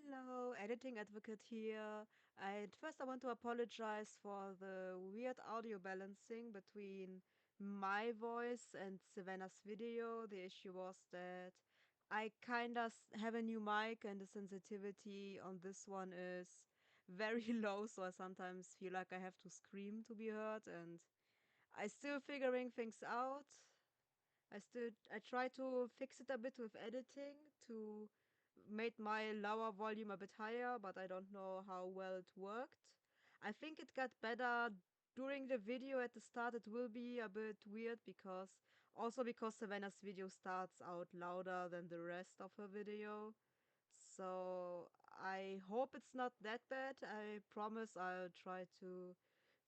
Hello, editing advocate here. First, I want to apologize for the weird audio balancing between my voice and Savannah's video. The issue was that I kinda have a new mic, and the sensitivity on this one is very low, so I sometimes feel like I have to scream to be heard, and I still figuring things out. I try to fix it a bit with editing to made my lower volume a bit higher, but I don't know how well it worked. I think it got better during the video. At the start it will be a bit weird because Savannah's video starts out louder than the rest of her video. So I hope it's not that bad. I promise I'll try to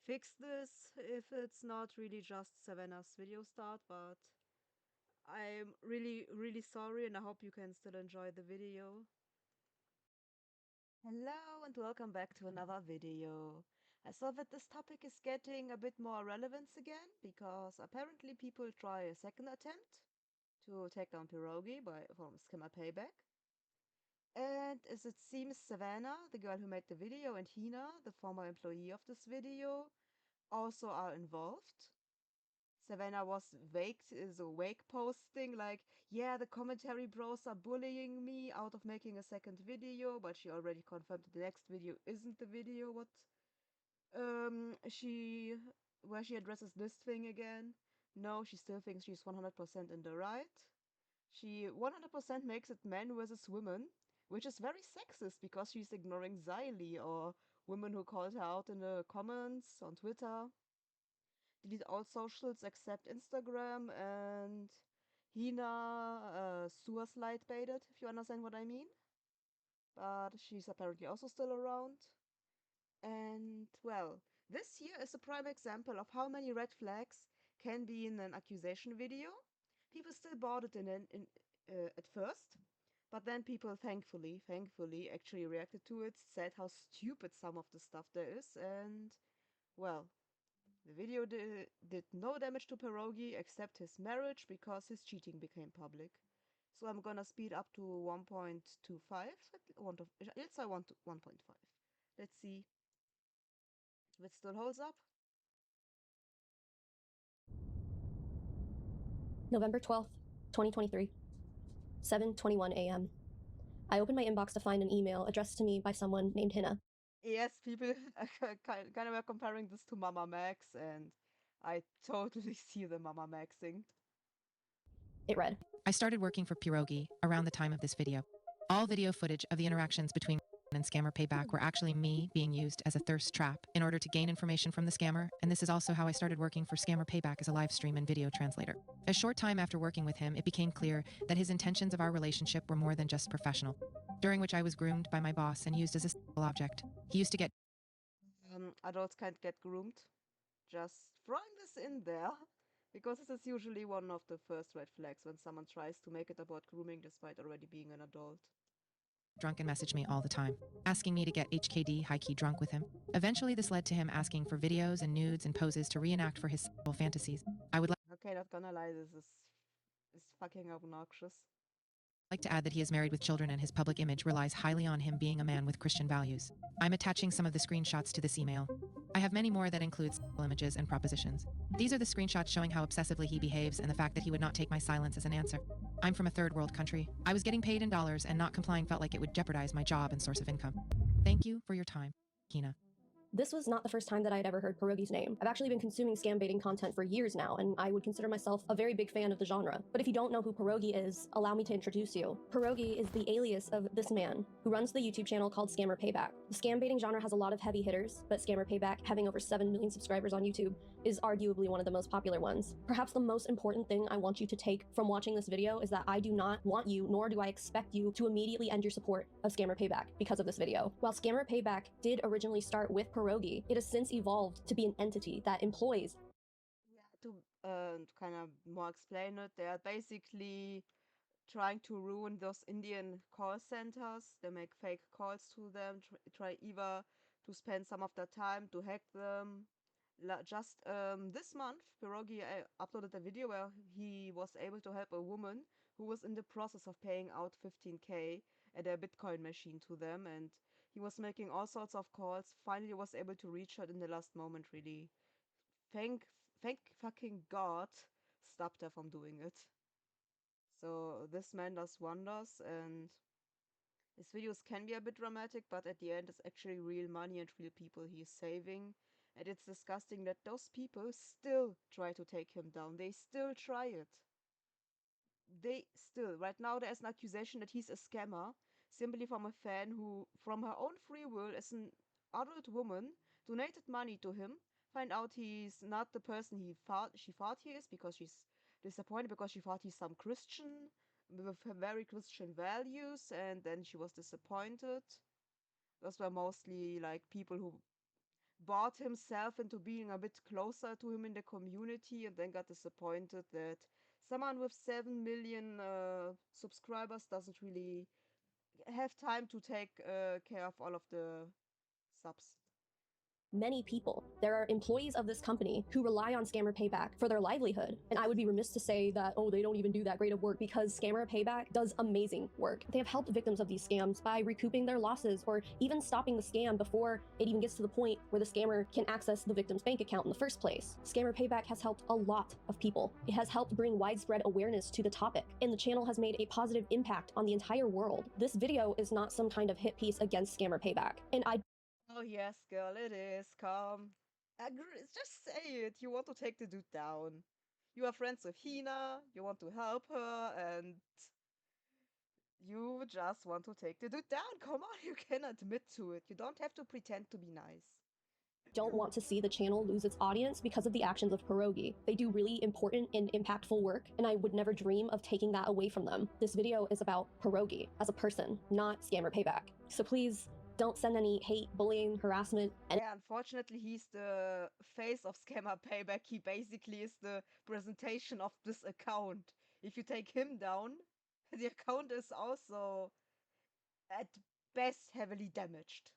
fix this if it's not really just Savannah's video start, but I'm really, really sorry, and I hope you can still enjoy the video. Hello and welcome back to another video. I saw that this topic is getting a bit more relevance again because apparently people try a second attempt to take down Pierogi from Scammerpayback. And as it seems, Savannah, the girl who made the video, and Hina, the former employee of this video, also are involved. Savannah was wake posting like, yeah, the commentary bros are bullying me out of making a second video, but she already confirmed that the next video isn't the video she where she addresses this thing again. No, she still thinks she's 100% in the right. She 100% makes it men versus women, which is very sexist because she's ignoring Xylee or women who called her out in the comments on Twitter. Delete all socials except Instagram, and Hina sewer slide baited, if you understand what I mean. But she's apparently also still around. And, well, this here is a prime example of how many red flags can be in an accusation video. People still bought it at first, but then people thankfully actually reacted to it, said how stupid some of the stuff there is, and, well, the video did no damage to Pierogi except his marriage because his cheating became public. So I'm gonna speed up to 1.25. Let's say 1.5. Let's see if it still holds up. November 12th, 2023, 7:21 a.m. I opened my inbox to find an email addressed to me by someone named Hina. Yes, people kind of were comparing this to Mama Max, and I totally see the Mama Maxing. It read, I started working for Pierogi around the time of this video. All video footage of the interactions between and Scammer Payback were actually me being used as a thirst trap in order to gain information from the scammer, and this is also how I started working for Scammer Payback as a live stream and video translator. A short time after working with him, it became clear that his intentions of our relationship were more than just professional, during which I was groomed by my boss and used as a sexual object. He used to get Adults can't get groomed. Just throwing this in there, because this is usually one of the first red flags when someone tries to make it about grooming despite already being an adult. drunk and messaged me all the time, asking me to get HKD high-key drunk with him. Eventually, this led to him asking for videos and nudes and poses to reenact for his sexual fantasies. I would Okay, not gonna lie, this is fucking obnoxious. like to add that he is married with children and his public image relies highly on him being a man with Christian values. I'm attaching some of the screenshots to this email. I have many more that include sexual images and propositions. These are the screenshots showing how obsessively he behaves and the fact that he would not take my silence as an answer. I'm from a third world country. I was getting paid in dollars, and not complying felt like it would jeopardize my job and source of income. Thank you for your time, Hina. This was not the first time that I had ever heard Pierogi's name. I've actually been consuming scam baiting content for years now, and I would consider myself a very big fan of the genre. But if you don't know who Pierogi is, allow me to introduce you. Pierogi is the alias of this man, who runs the YouTube channel called Scammer Payback. The scam baiting genre has a lot of heavy hitters, but Scammer Payback, having over 7 million subscribers on YouTube, is arguably one of the most popular ones. Perhaps the most important thing I want you to take from watching this video is that I do not want you, nor do I expect you, to immediately end your support of Scammer Payback because of this video. While Scammer Payback did originally start with Pierogi, it has since evolved to be an entity that employs. Yeah, to kind of more explain it, they are basically trying to ruin those Indian call centers. They make fake calls to them, try either to spend some of their time to hack them. Just this month, Pierogi uploaded a video where he was able to help a woman who was in the process of paying out 15K at a Bitcoin machine to them, and he was making all sorts of calls. Finally was able to reach her in the last moment, really. Thank thank fucking God stopped her from doing it. So this man does wonders, and his videos can be a bit dramatic, but at the end it's actually real money and real people he is saving. And it's disgusting that those people still try to take him down. They still try it. They still, right now there's an accusation that he's a scammer, simply from a fan who, from her own free will, as an adult woman, donated money to him, find out he's not the person she thought he is, because she's disappointed, because she thought he's some Christian with very Christian values, and then she was disappointed. Those were mostly like people who bought himself into being a bit closer to him in the community, and then got disappointed that someone with 7 million subscribers doesn't really have time to take care of all of the subs. Many people. There are employees of this company who rely on Scammerpayback for their livelihood. And I would be remiss to say that, oh, they don't even do that great of work, because Scammerpayback does amazing work. They have helped victims of these scams by recouping their losses, or even stopping the scam before it even gets to the point where the scammer can access the victim's bank account in the first place. Scammerpayback has helped a lot of people. It has helped bring widespread awareness to the topic, and the channel has made a positive impact on the entire world. This video is not some kind of hit piece against Scammerpayback, and I Oh yes, girl, it is. Come. Just say it. You want to take the dude down. You are friends with Hina, you want to help her, and you just want to take the dude down. Come on, you can admit to it. You don't have to pretend to be nice. don't want to see the channel lose its audience because of the actions of Pierogi. They do really important and impactful work, and I would never dream of taking that away from them. This video is about Pierogi as a person, not Scammerpayback. So please don't send any hate, bullying, harassment, and Yeah, unfortunately, he's the face of Scammerpayback. He basically is the presentation of this account. If you take him down, the account is also at best heavily damaged.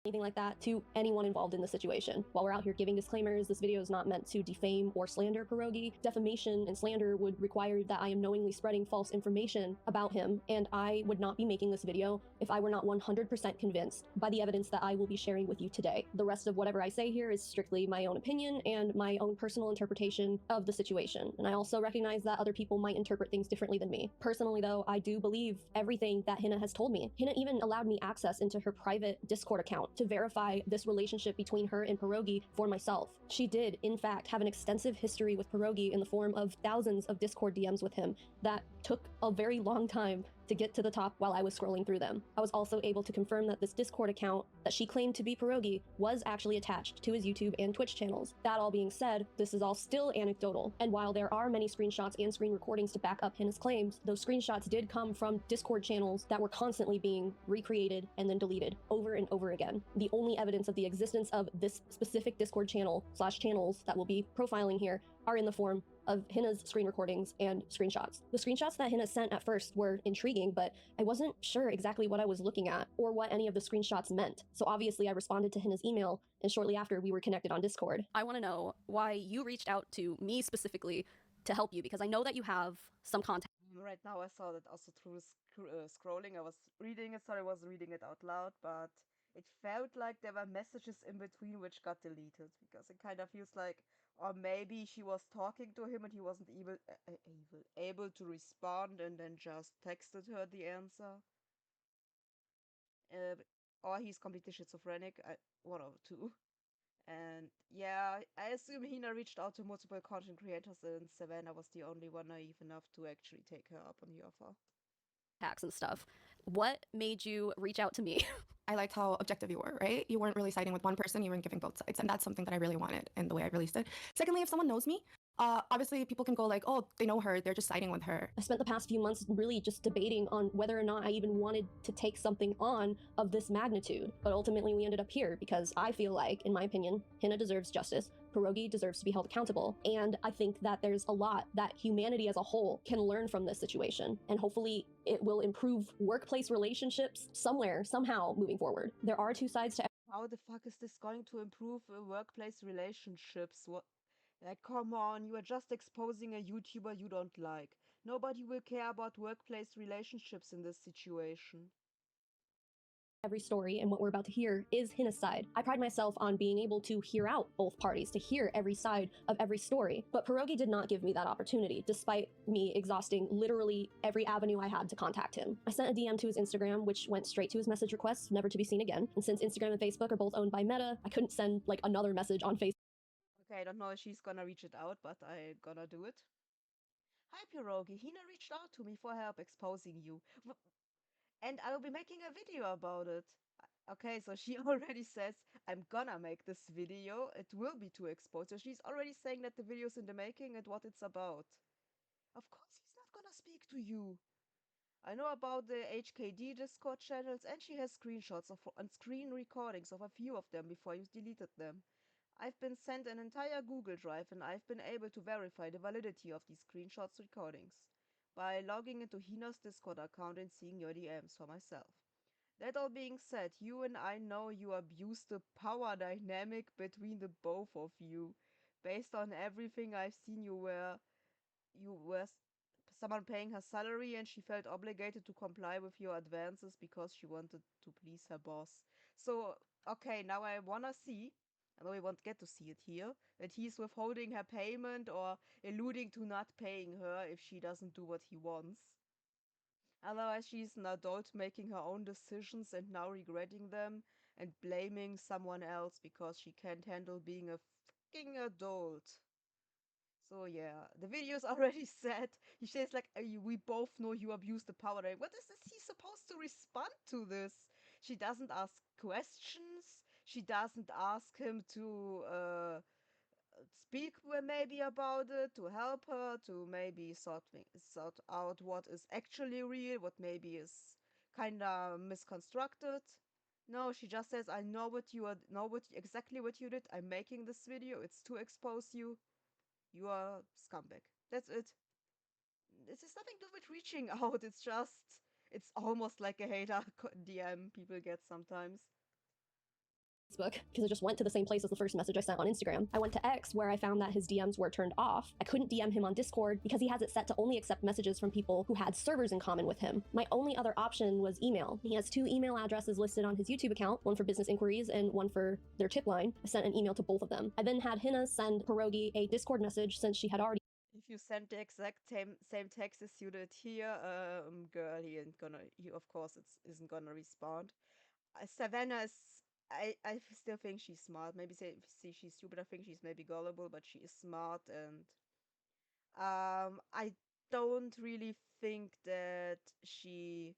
anything like that to anyone involved in the situation. While we're out here giving disclaimers, this video is not meant to defame or slander Pierogi. Defamation and slander would require that I am knowingly spreading false information about him, and I would not be making this video if I were not 100% convinced by the evidence that I will be sharing with you today. The rest of whatever I say here is strictly my own opinion and my own personal interpretation of the situation, and I also recognize that other people might interpret things differently than me. Personally though, I do believe everything that Hina has told me. Hina even allowed me access into her private Discord account to verify this relationship between her and Pierogi for myself. She did, in fact, have an extensive history with Pierogi in the form of thousands of Discord DMs with him that took a very long time to get to the top while I was scrolling through them. I was also able to confirm that this Discord account that she claimed to be Pierogi was actually attached to his YouTube and Twitch channels. That all being said, this is all still anecdotal, and while there are many screenshots and screen recordings to back up Hina's claims, those screenshots did come from Discord channels that were constantly being recreated and then deleted over and over again. The only evidence of the existence of this specific Discord channel / channels that we'll be profiling here are in the form of Hina's screen recordings and screenshots. The screenshots that Hina sent at first were intriguing, but I wasn't sure exactly what I was looking at or what any of the screenshots meant. So obviously I responded to Hina's email, and shortly after we were connected on Discord. I want to know why you reached out to me specifically to help you, because I know that you have some contact. Right now I saw that also through scrolling. I was reading it, sorry, I was reading it out loud, but it felt like there were messages in between which got deleted, because it kind of feels like, or maybe she was talking to him and he wasn't able to respond, and then just texted her the answer. Or he's completely schizophrenic, one of the two. And yeah, I assume Hina reached out to multiple content creators, and Savannah was the only one naive enough to actually take her up on the offer. Hacks and stuff. What made you reach out to me? I liked how objective you were, right? You weren't really siding with one person, you weren't giving both sides. And that's something that I really wanted in the way I released it. Secondly, if someone knows me, obviously people can go like, oh, they know her, they're just siding with her. I spent the past few months really just debating on whether or not I even wanted to take something on of this magnitude. But ultimately we ended up here because I feel like, in my opinion, Hina deserves justice. Pierogi deserves to be held accountable. And I think that there's a lot that humanity as a whole can learn from this situation. And hopefully it will improve workplace relationships somewhere, somehow moving forward. There are two sides to How the fuck is this going to improve workplace relationships? What? Like, come on, you are just exposing a YouTuber you don't like. Nobody will care about workplace relationships in this situation. Every story, and what we're about to hear is Hina's side. I pride myself on being able to hear out both parties, to hear every side of every story. But Pierogi did not give me that opportunity, despite me exhausting literally every avenue I had to contact him. I sent a DM to his Instagram, which went straight to his message requests, never to be seen again. And since Instagram and Facebook are both owned by Meta, I couldn't send like another message on Facebook. Okay, I don't know if she's gonna reach it out, but I gonna do it. Hi, Pierogi. Hina reached out to me for help exposing you. And I will be making a video about it. Okay, so she already says, I'm gonna make this video. It will be to expose. So she's already saying that the video's in the making and what it's about. Of course he's not gonna speak to you. I know about the HKD Discord channels, and she has screenshots of and screen recordings of a few of them before you deleted them. I've been sent an entire Google Drive, and I've been able to verify the validity of these screenshots recordings by logging into Hina's Discord account and seeing your DMs for myself. That all being said, you and I know you abuse the power dynamic between the both of you. Based on everything I've seen, you were someone paying her salary and she felt obligated to comply with your advances because she wanted to please her boss. So, okay, now I wanna see, I know we won't get to see it here, that he's withholding her payment or alluding to not paying her if she doesn't do what he wants. Otherwise, she's an adult making her own decisions and now regretting them and blaming someone else because she can't handle being a fucking adult. So yeah, the video's already said. He says like, we both know you abuse the power. Like, what is this? He supposed to respond to this? She doesn't ask questions. She doesn't ask him to speak maybe about it, to help her, to maybe sort out what is actually real, what maybe is kind of misconstructed. No, she just says, I know exactly what you did. I'm making this video. It's to expose you. You are a scumbag. That's it. This has nothing to do with reaching out. It's almost like a hater DM people get sometimes. Facebook because it just went to the same place as the first message I sent on Instagram. I went to X where I found that his DMs were turned off. I couldn't DM him on Discord because he has it set to only accept messages from people who had servers in common with him. My only other option was email. He has 2 email addresses listed on his YouTube account, one for business inquiries and one for their tip line. I sent an email to both of them. I then had Hina send Pierogi a Discord message since she had already If you send the exact same text as you did here, girl, he of course isn't gonna respond. Savannah is, I still think she's smart. Maybe say she's stupid. I think she's maybe gullible, but she is smart, and I don't really think that she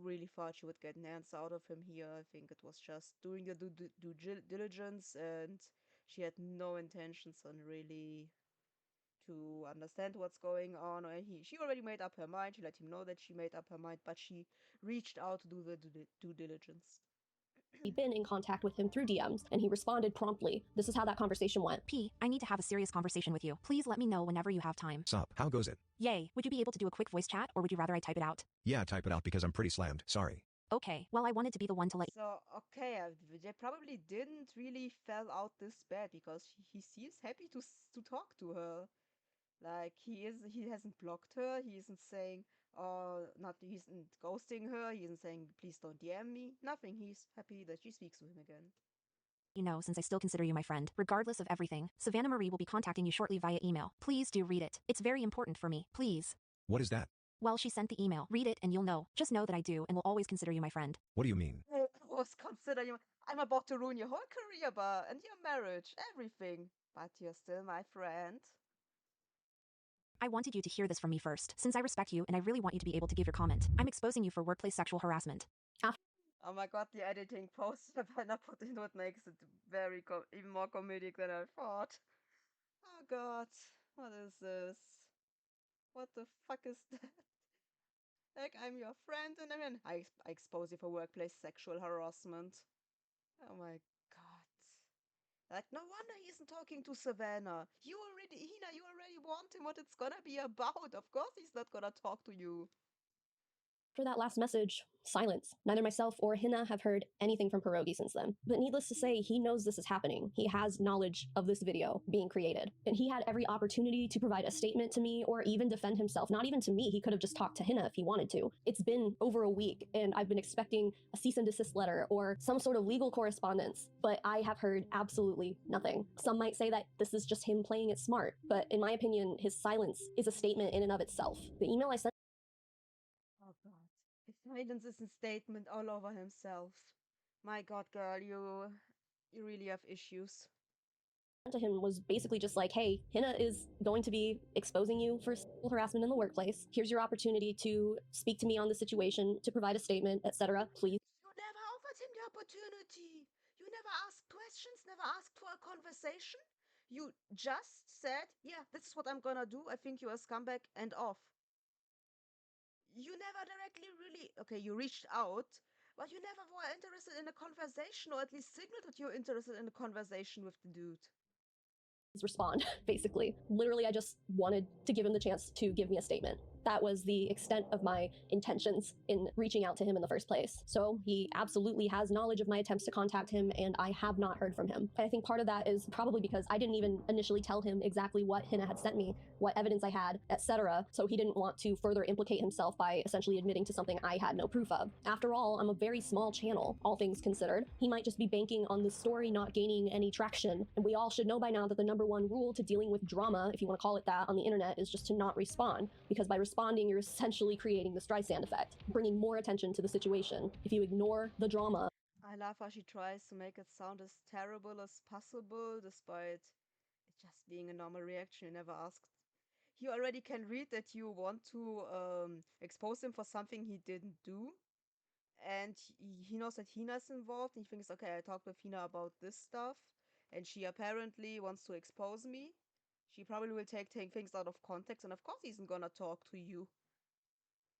really thought she would get an answer out of him here. I think it was just doing the due diligence, and she had no intentions on really to understand what's going on. Or she already made up her mind. She let him know that she made up her mind, but she reached out to do the due diligence. been in contact with him through DMs, and he responded promptly. This is how that conversation went. P, I need to have a serious conversation with you. Please let me know whenever you have time. Sup, how goes it? Yay, would you be able to do a quick voice chat, or would you rather I type it out? Yeah, type it out because I'm pretty slammed, sorry. Okay, well I wanted to be the one to let So, okay, they probably didn't really fell out this bad because he seems happy to talk to her. Like he hasn't blocked her. He isn't saying, oh, not he isn't ghosting her. He isn't saying, please don't DM me. Nothing. He's happy that she speaks to him again. you know since I still consider you my friend. Regardless of everything, Savannah Marie will be contacting you shortly via email. Please do read it. It's very important for me. Please. What is that? Well, she sent the email. Read it and you'll know. Just know that I do and will always consider you my friend. What do you mean? I always consider you. I'm about to ruin your whole career, and your marriage, everything. But you're still my friend. I wanted you to hear this from me first, since I respect you and I really want you to be able to give your comment. I'm exposing you for workplace sexual harassment. Oh my god, the editing post Savannah put in what makes it even more comedic than I thought. Oh god, what is this? What the fuck is that? Like, I'm your friend, and I expose you for workplace sexual harassment. Oh my god. Like, no wonder he isn't talking to Savannah. Hina, you already want him what it's gonna be about. Of course he's not gonna talk to you. After that last message, silence. Neither myself or Hina have heard anything from Pierogi since then. But needless to say, he knows this is happening. He has knowledge of this video being created. And he had every opportunity to provide a statement to me or even defend himself. Not even to me, he could have just talked to Hina if he wanted to. It's been over a week and I've been expecting a cease and desist letter or some sort of legal correspondence, but I have heard absolutely nothing. Some might say that this is just him playing it smart, but in my opinion, his silence is a statement in and of itself. The email I sent Oh God. His silence is a statement all over himself. My God, girl, you really have issues. to him was basically just like, hey, Hina is going to be exposing you for sexual harassment in the workplace. Here's your opportunity to speak to me on the situation, to provide a statement, etc. Please. You never offered him the opportunity. You never asked questions, never asked for a conversation. You just said, yeah, this is what I'm gonna do. I think you're a scumbag and off. You never directly really, okay, you reached out, but you never were interested in a conversation or at least signaled that you're interested in a conversation with the dude. Respond, basically. Literally, I just wanted to give him the chance to give me a statement. That was the extent of my intentions in reaching out to him in the first place. So he absolutely has knowledge of my attempts to contact him, and I have not heard from him. I think part of that is probably because I didn't even initially tell him exactly what Hina had sent me, what evidence I had, etc. So he didn't want to further implicate himself by essentially admitting to something I had no proof of. After all, I'm a very small channel, all things considered. He might just be banking on the story not gaining any traction, and we all should know by now that the number one rule to dealing with drama, if you want to call it that, on the internet is just to not respond, because by responding, you're essentially creating the Streisand effect, bringing more attention to the situation. If you ignore the drama. I love how she tries to make it sound as terrible as possible, despite it just being a normal reaction. You never asked. He already can read that you want to expose him for something he didn't do. And he knows that Hina's involved, and he thinks, okay, I talked with Hina about this stuff, and she apparently wants to expose me. She probably will take things out of context, and of course he isn't gonna talk to you.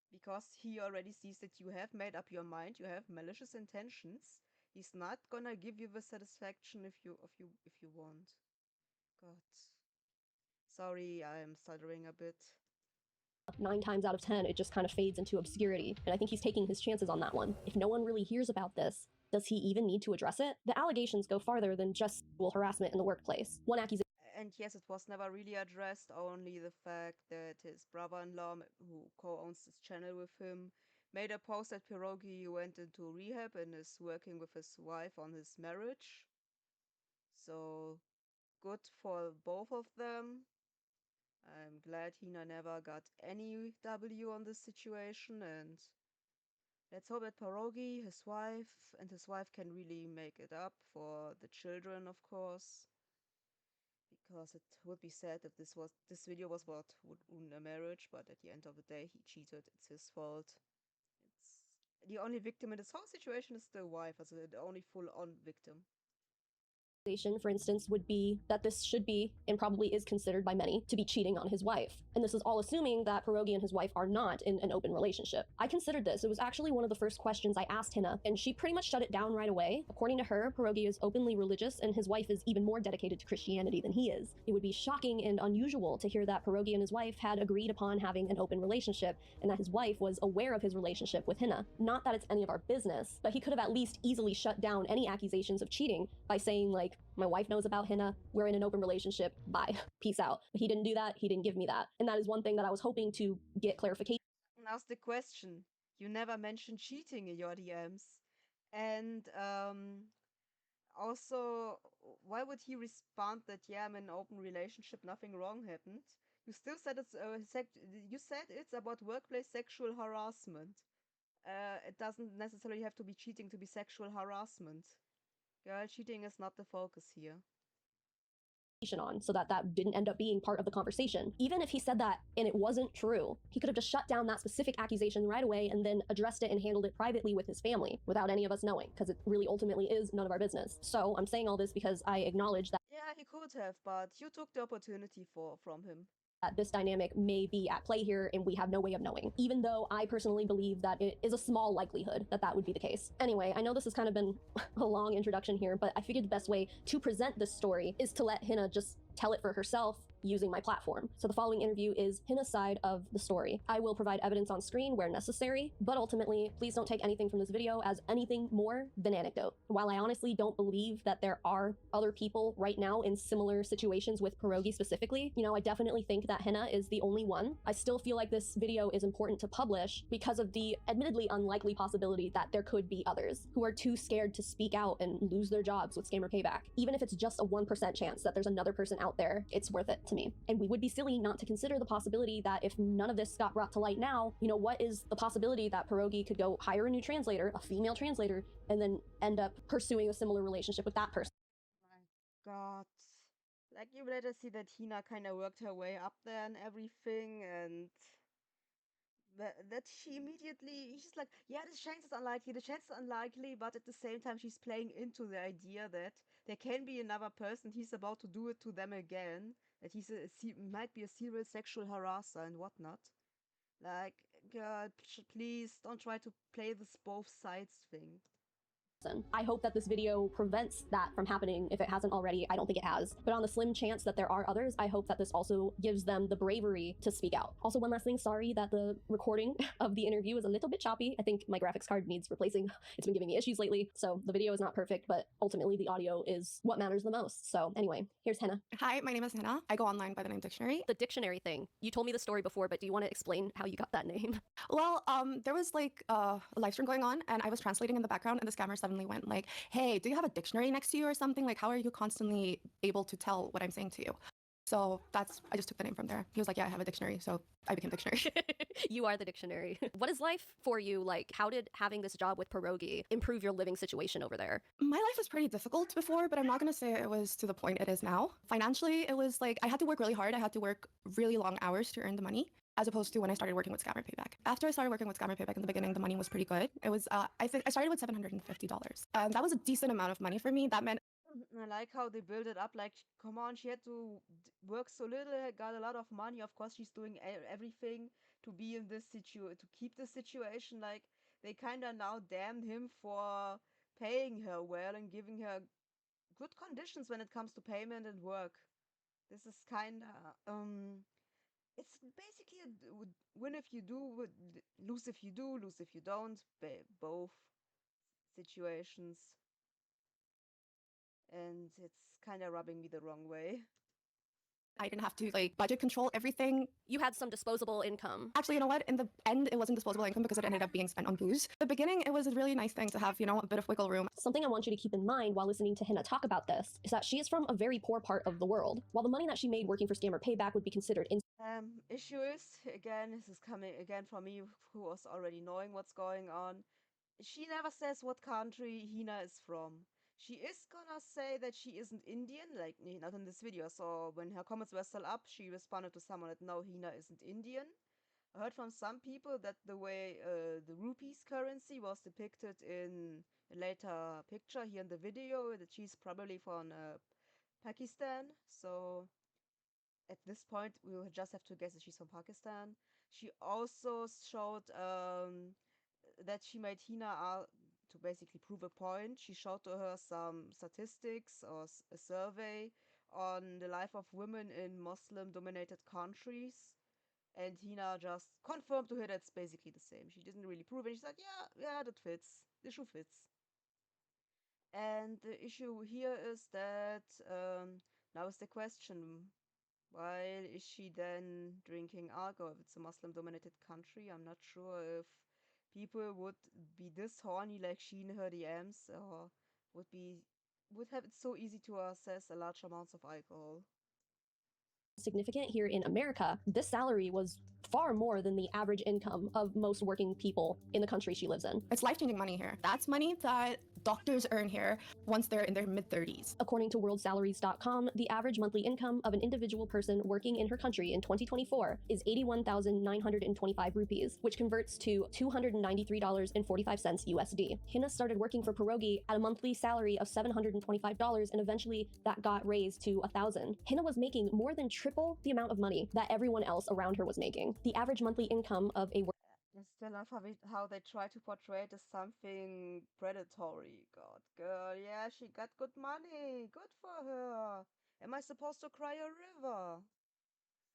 Because he already sees that you have made up your mind, you have malicious intentions. He's not gonna give you the satisfaction if you want. God. Sorry, I'm stuttering a bit. 9 times out of 10, it just kind of fades into obscurity. And I think he's taking his chances on that one. If no one really hears about this, does he even need to address it? The allegations go farther than just sexual harassment in the workplace. One accusation. And yes, it was never really addressed, only the fact that his brother-in-law, who co-owns this channel with him, made a post that Pierogi went into rehab and is working with his wife on his marriage. So, good for both of them. I'm glad Hina never got any W on this situation, and let's hope that Pierogi, his wife can really make it up for the children, of course. Because it would be sad if this video was what would ruin a marriage, but at the end of the day he cheated, it's his fault. It's the only victim in this whole situation is the wife, as the only full-on victim. For instance, would be that this should be, and probably is considered by many, to be cheating on his wife. And this is all assuming that Pierogi and his wife are not in an open relationship. I considered this. It was actually one of the first questions I asked Hina, and she pretty much shut it down right away. According to her, Pierogi is openly religious, and his wife is even more dedicated to Christianity than he is. It would be shocking and unusual to hear that Pierogi and his wife had agreed upon having an open relationship, and that his wife was aware of his relationship with Hina. Not that it's any of our business, but he could have at least easily shut down any accusations of cheating by saying, like, my wife knows about Hina, we're in an open relationship, bye, peace out. But he didn't do that, he didn't give me that. And that is one thing that I was hoping to get clarification. Now's the question. You never mentioned cheating in your DMs. And also, why would he respond that, yeah, I'm in an open relationship, nothing wrong happened? You still said it's about workplace sexual harassment. It doesn't necessarily have to be cheating to be sexual harassment. Girl, cheating is not the focus here. On so that didn't end up being part of the conversation. Even if he said that and it wasn't true, he could have just shut down that specific accusation right away and then addressed it and handled it privately with his family without any of us knowing, because it really ultimately is none of our business. So I'm saying all this because I acknowledge that he could have, but you took the opportunity from him. This dynamic may be at play here and we have no way of knowing, even though I personally believe that it is a small likelihood that that would be the case. Anyway, I know this has kind of been a long introduction here, but I figured the best way to present this story is to let Hina just tell it for herself, using my platform. So the following interview is Hina's side of the story. I will provide evidence on screen where necessary, but ultimately, please don't take anything from this video as anything more than anecdote. While I honestly don't believe that there are other people right now in similar situations with pierogi specifically, you know, I definitely think that Hina is the only one. I still feel like this video is important to publish because of the admittedly unlikely possibility that there could be others who are too scared to speak out and lose their jobs with Scammer Payback. Even if it's just a 1% chance that there's another person out there, it's worth it to me. And we would be silly not to consider the possibility that if none of this got brought to light now, you know, what is the possibility that pierogi could go hire a new translator, a female translator, and then end up pursuing a similar relationship with that person? My God. Like, you later see that Hina kind of worked her way up there and everything, and that she immediately, she's like, yeah, this chance is unlikely, but at the same time, she's playing into the idea that there can be another person, he's about to do it to them again, that might be a serial sexual harasser and whatnot. Like, God, please don't try to play this both sides thing. I hope that this video prevents that from happening. If it hasn't already, I don't think it has. But on the slim chance that there are others, I hope that this also gives them the bravery to speak out. Also, one last thing, sorry that the recording of the interview is a little bit choppy. I think my graphics card needs replacing. It's been giving me issues lately, so the video is not perfect, but ultimately the audio is what matters the most. So anyway, here's Hina. Hi, my name is Hina. I go online by the name Dictionary. The dictionary thing. You told me the story before, but do you want to explain how you got that name? Well, there was like a live stream going on, and I was translating in the background, and the scammer suddenly went like, hey, do you have a dictionary next to you or something? Like, how are you constantly able to tell what I'm saying to you? So I just took the name from there. He was like, yeah, I have a dictionary. So I became Dictionary. You are the dictionary. What is life for you like? How did having this job with pierogi improve your living situation over there? My life was pretty difficult before, but I'm not going to say it was to the point it is now. Financially, it was like I had to work really hard. I had to work really long hours to earn the money, as opposed to when I started working with Scammer Payback. After I started working with Scammer Payback in the beginning, the money was pretty good. It was, I think I started with $750. That was a decent amount of money for me. That meant I like how they build it up. Like, come on, she had to work so little, got a lot of money. Of course, she's doing everything to be in this to keep the situation. Like, they kind of now damned him for paying her well and giving her good conditions when it comes to payment and work. This is kind of it's basically a win if you do, lose if you do, lose if you don't. Both situations, and it's kind of rubbing me the wrong way. I didn't have to like budget control everything. You had some disposable income. Actually, you know what? In the end, it wasn't disposable income because it ended up being spent on booze. The beginning, it was a really nice thing to have, you know, a bit of wiggle room. Something I want you to keep in mind while listening to Hina talk about this is that she is from a very poor part of the world. While the money that she made working for Scammer Payback would be considered Issue is, again, this is coming again from me who was already knowing what's going on. She never says what country Hina is from. She is gonna say that she isn't Indian, like not in this video. So when her comments were still up, she responded to someone that no, Hina isn't Indian. I heard from some people that the way the rupees currency was depicted in a later picture here in the video, that she's probably from Pakistan. So at this point, we will just have to guess that she's from Pakistan. She also showed that she made Hina to basically prove a point. She showed to her some statistics or a survey on the life of women in Muslim-dominated countries. And Hina just confirmed to her that's basically the same. She didn't really prove it. She's like, yeah, that fits. The shoe fits. And the issue here is that now is the question, why is she then drinking alcohol? If it's a Muslim-dominated country, I'm not sure if people would be this horny like she in her DMs, or would have it so easy to assess a large amounts of alcohol. significant here in America, this salary was far more than the average income of most working people in the country she lives in. It's life-changing money here. That's money that doctors earn here once they're in their mid-30s. According to worldsalaries.com, the average monthly income of an individual person working in her country in 2024 is 81,925 rupees, which converts to $293.45 USD. Hina started working for pierogi at a monthly salary of $725, and eventually that got raised to $1,000. Hina was making more than triple the amount of money that everyone else around her was making. The average monthly income of a I still love how they try to portray it as something predatory. God, girl, yeah, she got good money. Good for her. Am I supposed to cry a river?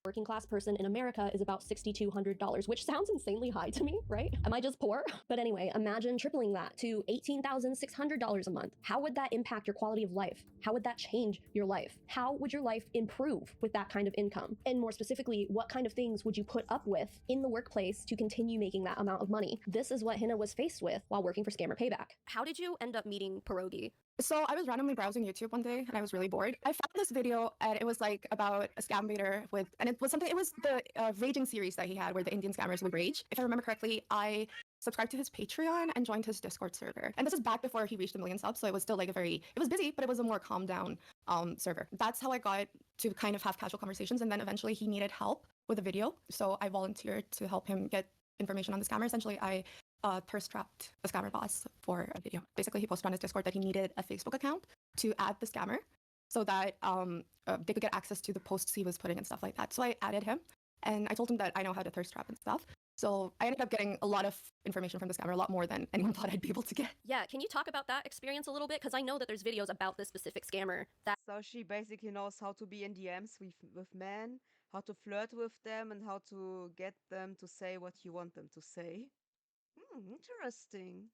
working class person in America is about $6,200, which sounds insanely high to me, right? Am I just poor? But anyway, imagine tripling that to $18,600 a month. How would that impact your quality of life? How would that change your life? How would your life improve with that kind of income? And more specifically, what kind of things would you put up with in the workplace to continue making that amount of money? This is what Hina was faced with while working for Scammerpayback. How did you end up meeting Pierogi? So I was randomly browsing YouTube one day and I was really bored. I found this video and it was like about a scam baiter and it was the raging series that he had where the Indian scammers would rage. If I remember correctly, I subscribed to his Patreon and joined his Discord server. And this is back before he reached 1 million subs, so it was still like it was busy, but it was a more calm down server. That's how I got to kind of have casual conversations, and then eventually he needed help with a video. So I volunteered to help him get information on the scammer. Essentially, I thirst trapped the scammer boss for a video. Basically, he posted on his Discord that he needed a Facebook account to add the scammer so that they could get access to the posts he was putting and stuff like that. So I added him and I told him that I know how to thirst trap and stuff. So I ended up getting a lot of information from the scammer, a lot more than anyone thought I'd be able to get. Yeah, can you talk about that experience a little bit? Because I know that there's videos about this specific scammer. So she basically knows how to be in DMs with men, how to flirt with them, and how to get them to say what you want them to say. Interesting.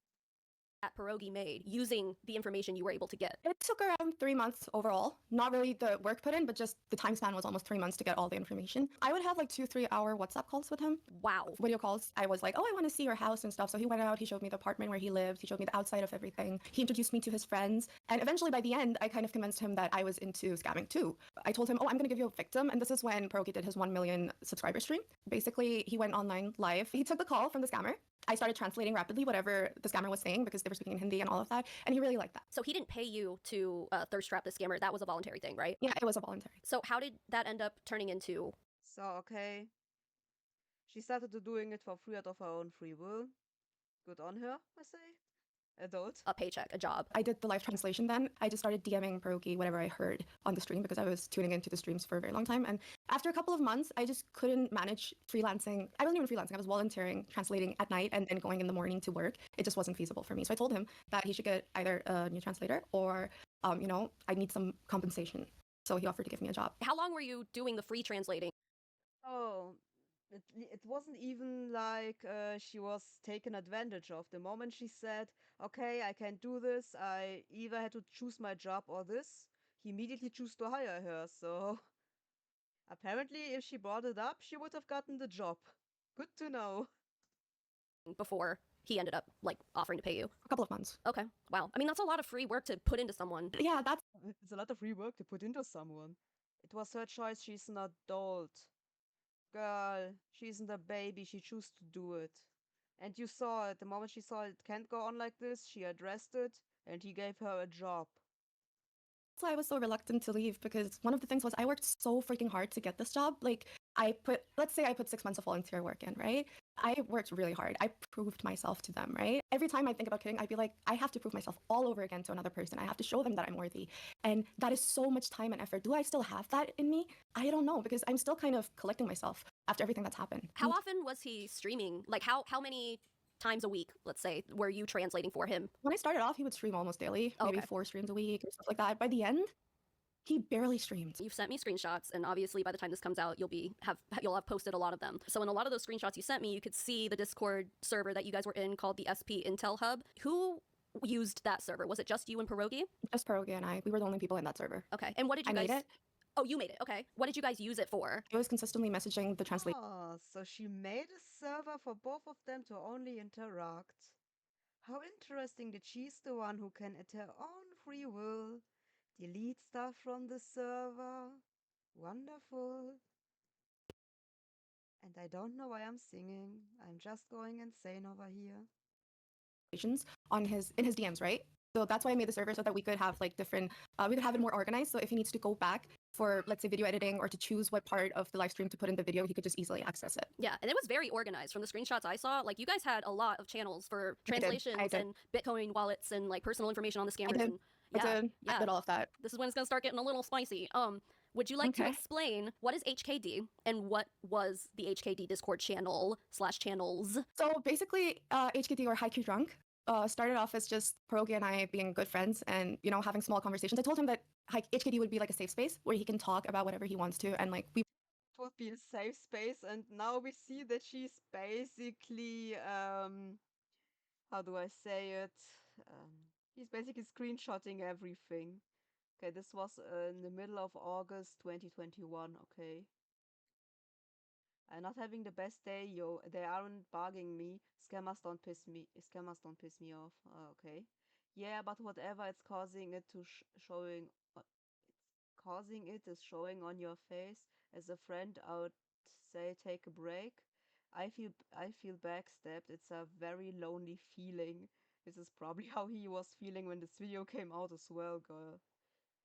That Pierogi made using the information you were able to get. It took around 3 months overall. Not really the work put in, but just the time span was almost 3 months to get all the information. I would have like 2-3 hour WhatsApp calls with him. Wow. Video calls. I was like, oh, I want to see your house and stuff. So he went out, he showed me the apartment where he lived, he showed me the outside of everything. He introduced me to his friends. And eventually by the end, I kind of convinced him that I was into scamming too. I told him, oh, I'm going to give you a victim. And this is when Pierogi did his 1 million subscriber stream. Basically, he went online live. He took the call from the scammer. I started translating rapidly whatever the scammer was saying because they were speaking in Hindi and all of that. And he really liked that. So he didn't pay you to thirst trap the scammer. That was a voluntary thing, right? Yeah, it was a voluntary. So how did that end up turning into? So, okay. She started doing it for free out of her own free will. Good on her, I say. Adult. A paycheck, a job. I did the live translation then. I just started DMing Pierogi whatever I heard on the stream because I was tuning into the streams for a very long time. And after a couple of months, I just couldn't manage freelancing. I wasn't even freelancing. I was volunteering, translating at night and then going in the morning to work. It just wasn't feasible for me. So I told him that he should get either a new translator or, I need some compensation. So he offered to give me a job. How long were you doing the free translating? Oh, it wasn't even like she was taken advantage of. The moment she said, okay, I can't do this, I either had to choose my job or this, he immediately chose to hire her. So apparently if she brought it up, she would have gotten the job. Good to know. Before he ended up like offering to pay you? A couple of months. Okay. Wow. I mean, that's a lot of free work to put into someone. Yeah, It's a lot of free work to put into someone. It was her choice. She's an adult. Girl, she isn't a baby. She chose to do it. And you saw it. The moment she saw it can't go on like this, she addressed it, and he gave her a job. That's why I was so reluctant to leave, because one of the things was I worked so freaking hard to get this job. Like, let's say I put 6 months of volunteer work in, right? I worked really hard. I proved myself to them, right? Every time I think about quitting, I'd be like, I have to prove myself all over again to another person. I have to show them that I'm worthy. And that is so much time and effort. Do I still have that in me? I don't know, because I'm still kind of collecting myself after everything that's happened. How often was he streaming? Like, how many times a week, let's say, were you translating for him? When I started off, he would stream almost daily, maybe Okay. 4 streams a week or stuff like that. By the end, he barely streamed. You've sent me screenshots, and obviously by the time this comes out, you'll have posted a lot of them. So in a lot of those screenshots you sent me, you could see the Discord server that you guys were in called the SP Intel Hub. Who used that server? Was it just you and Pierogi? Just Pierogi and I. We were the only people in that server. Okay. And what did you I guys... made it. Oh, you made it. Okay. What did you guys use it for? I was consistently messaging the translator. Oh, so she made a server for both of them to only interact. How interesting that she's the one who can, at her own free will, delete stuff from the server. Wonderful. And I don't know why I'm singing. I'm just going insane over here. In his DMs, right? So that's why I made the server so that we could have like different, we could have it more organized. So if he needs to go back for, let's say, video editing or to choose what part of the live stream to put in the video, he could just easily access it. Yeah, and it was very organized. From the screenshots I saw, like, you guys had a lot of channels for I did. translations and Bitcoin wallets and like personal information on the scammers. did. And, I did all of that. This is when it's gonna start getting a little spicy. Would you like to explain what is HKD and what was the HKD Discord channels? So basically, HKD or High Q Drunk started off as just Pierogi and I being good friends and, having small conversations. I told him that HKD would be like a safe space where he can talk about whatever he wants to, and like we... It would be a safe space, and now we see that she's basically, how do I say it? He's basically screenshotting everything. Okay, this was in the middle of August 2021, okay. I'm not having the best day, yo. They aren't bugging me. Scammers don't piss me off. Okay. Yeah, but whatever it's causing it to showing it's causing it is showing on your face. As a friend, I would say take a break. I feel backstabbed. It's a very lonely feeling. This is probably how he was feeling when this video came out as well, girl.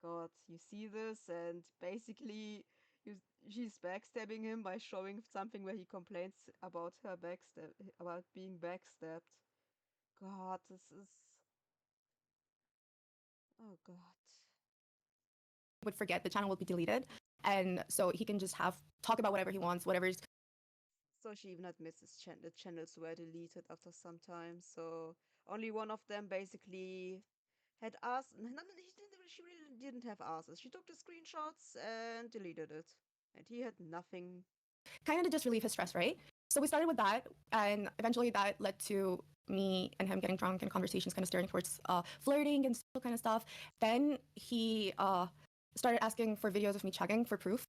God, you see this, and basically you, she's backstabbing him by showing something where he complains about her about being backstabbed. God, this is... Oh, God. Would forget, the channel will be deleted. And so he can just talk about whatever he wants, whatever's. So she even admits the channels were deleted after some time. So only one of them basically had asked. No, she really didn't have asses. She took the screenshots and deleted it. And he had nothing. Kind of to just relieve his stress, right? So we started with that, and eventually that led to me and him getting drunk and conversations kind of steering towards flirting and kind of stuff. Then he started asking for videos of me chugging for proof.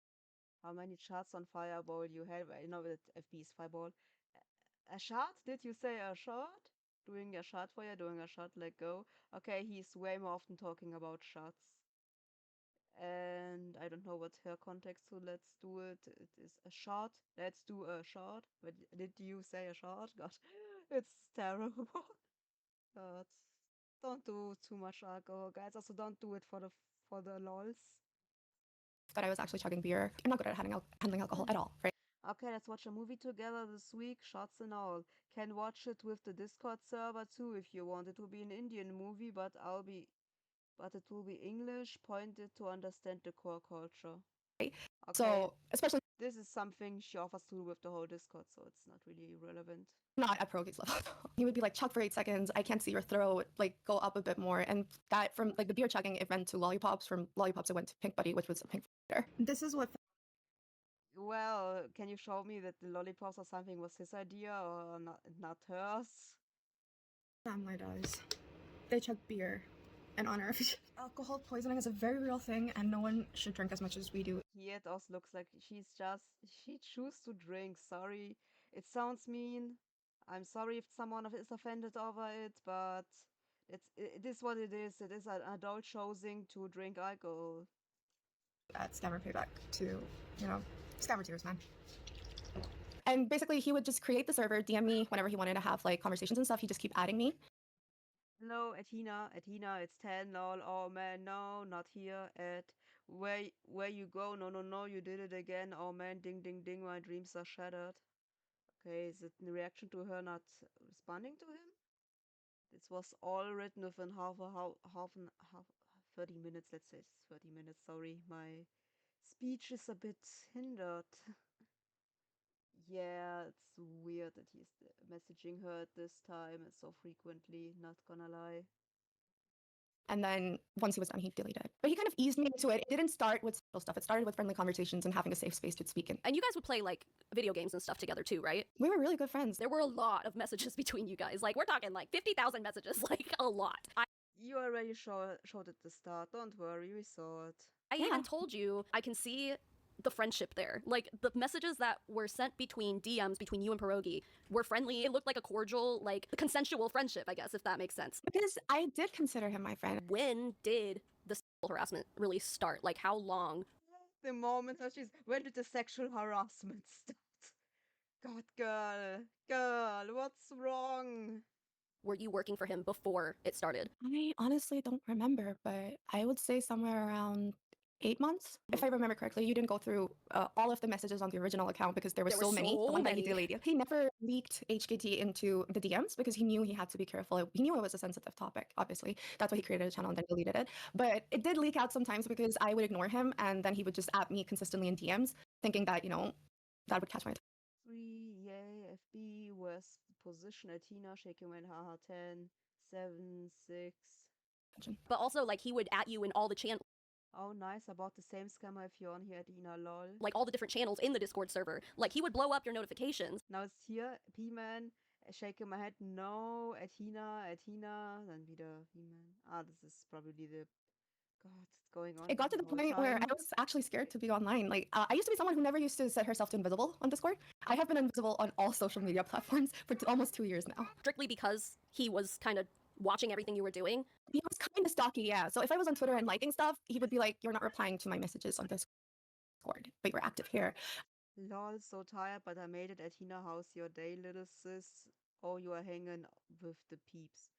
How many shots on Fireball you have? I know that FB is Fireball. A shot? Did you say a shot? Doing a shot for you, doing a shot, let go. Okay, he's way more often talking about shots. And I don't know what her context, so let's do it. It is a shot. Let's do a shot. But did you say a shot? God, it's terrible. God, don't do too much alcohol, guys. Also, don't do it for the lols. That I was actually chugging beer. I'm not good at handling alcohol at all, right? Okay, let's watch a movie together this week, shots and all. Can watch it with the Discord server too if you want. It will be an Indian movie, but it will be English, pointed to understand the core culture. Right. Okay. So especially this is something she offers to do with the whole Discord, so it's not really relevant. Not at pierogi's level. He would be like, chug for 8 seconds, I can't see your throat, like go up a bit more. And that from like the beer chugging, it went to lollipops. From lollipops, it went to Pink Buddy, which was a pink flitter. This is what. Well, can you show me that the lollipops or something was his idea or not hers? Family does. They chug beer in honor of alcohol poisoning is a very real thing, and no one should drink as much as we do. Here it also looks like she chooses to drink. Sorry, it sounds mean. I'm sorry if someone is offended over it, but it is what it is. It is an adult choosing to drink alcohol. At Scammerpayback to, scammer tears, man. And basically, he would just create the server, DM me whenever he wanted to have like conversations and stuff. He'd just keep adding me. Hello, at Hina, it's 10, lol, oh man, no, not here, at where you go, no, you did it again, oh man, ding, ding, ding, my dreams are shattered. Okay, is it in reaction to her not responding to him? This was all written within 30 minutes, let's say 30 minutes, sorry, my speech is a bit hindered. Yeah, it's weird that he's messaging her at this time and so frequently, not gonna lie. And then once he was done, he deleted. But he kind of eased me into it. It didn't start with social stuff. It started with friendly conversations and having a safe space to speak in. And you guys would play like video games and stuff together too, right? We were really good friends. There were a lot of messages between you guys. Like we're talking like 50,000 messages, like a lot. You already showed at the start. Don't worry, we saw it. I even told you I can see the friendship there. Like the messages that were sent between DMs between you and Pierogi were friendly. It looked like a cordial, like consensual friendship, I guess, if that makes sense. Because I did consider him my friend. When did the sexual harassment really start? Like how long? The moment when did the sexual harassment start? God, girl, what's wrong? Were you working for him before it started? I honestly don't remember, but I would say somewhere around 8 months. If I remember correctly, you didn't go through all of the messages on the original account because there were so many. The one that he deleted. He never leaked HKT into the DMs because he knew he had to be careful. He knew it was a sensitive topic, obviously. That's why he created a channel and then deleted it. But it did leak out sometimes because I would ignore him and then he would just at me consistently in DMs, thinking that, that would catch my attention. 3, yay, FB, West position at Hina, shaking when haha 10, 7, 6. But also like he would at you in all the channels. Oh, nice. I bought the same scammer if you're on here at Hina, lol. like all the different channels in the Discord server. Like he would blow up your notifications. Now it's here, P-Man, shaking my head, no, at Hina, dann wieder P-Man. Ah, this is probably the, God, it's going on It got to the whole point where time. I was actually scared to be online. Like, I used to be someone who never used to set herself to invisible on Discord. I have been invisible on all social media platforms for almost 2 years now. Strictly because he was kind of watching everything you were doing. He was kind of stalky, yeah. So if I was on Twitter and liking stuff, he would be like, "You're not replying to my messages on Discord, but you're active here." Lol, so tired, but I made it at Hina. How's your day, little sis? Oh, you are hanging with the peeps.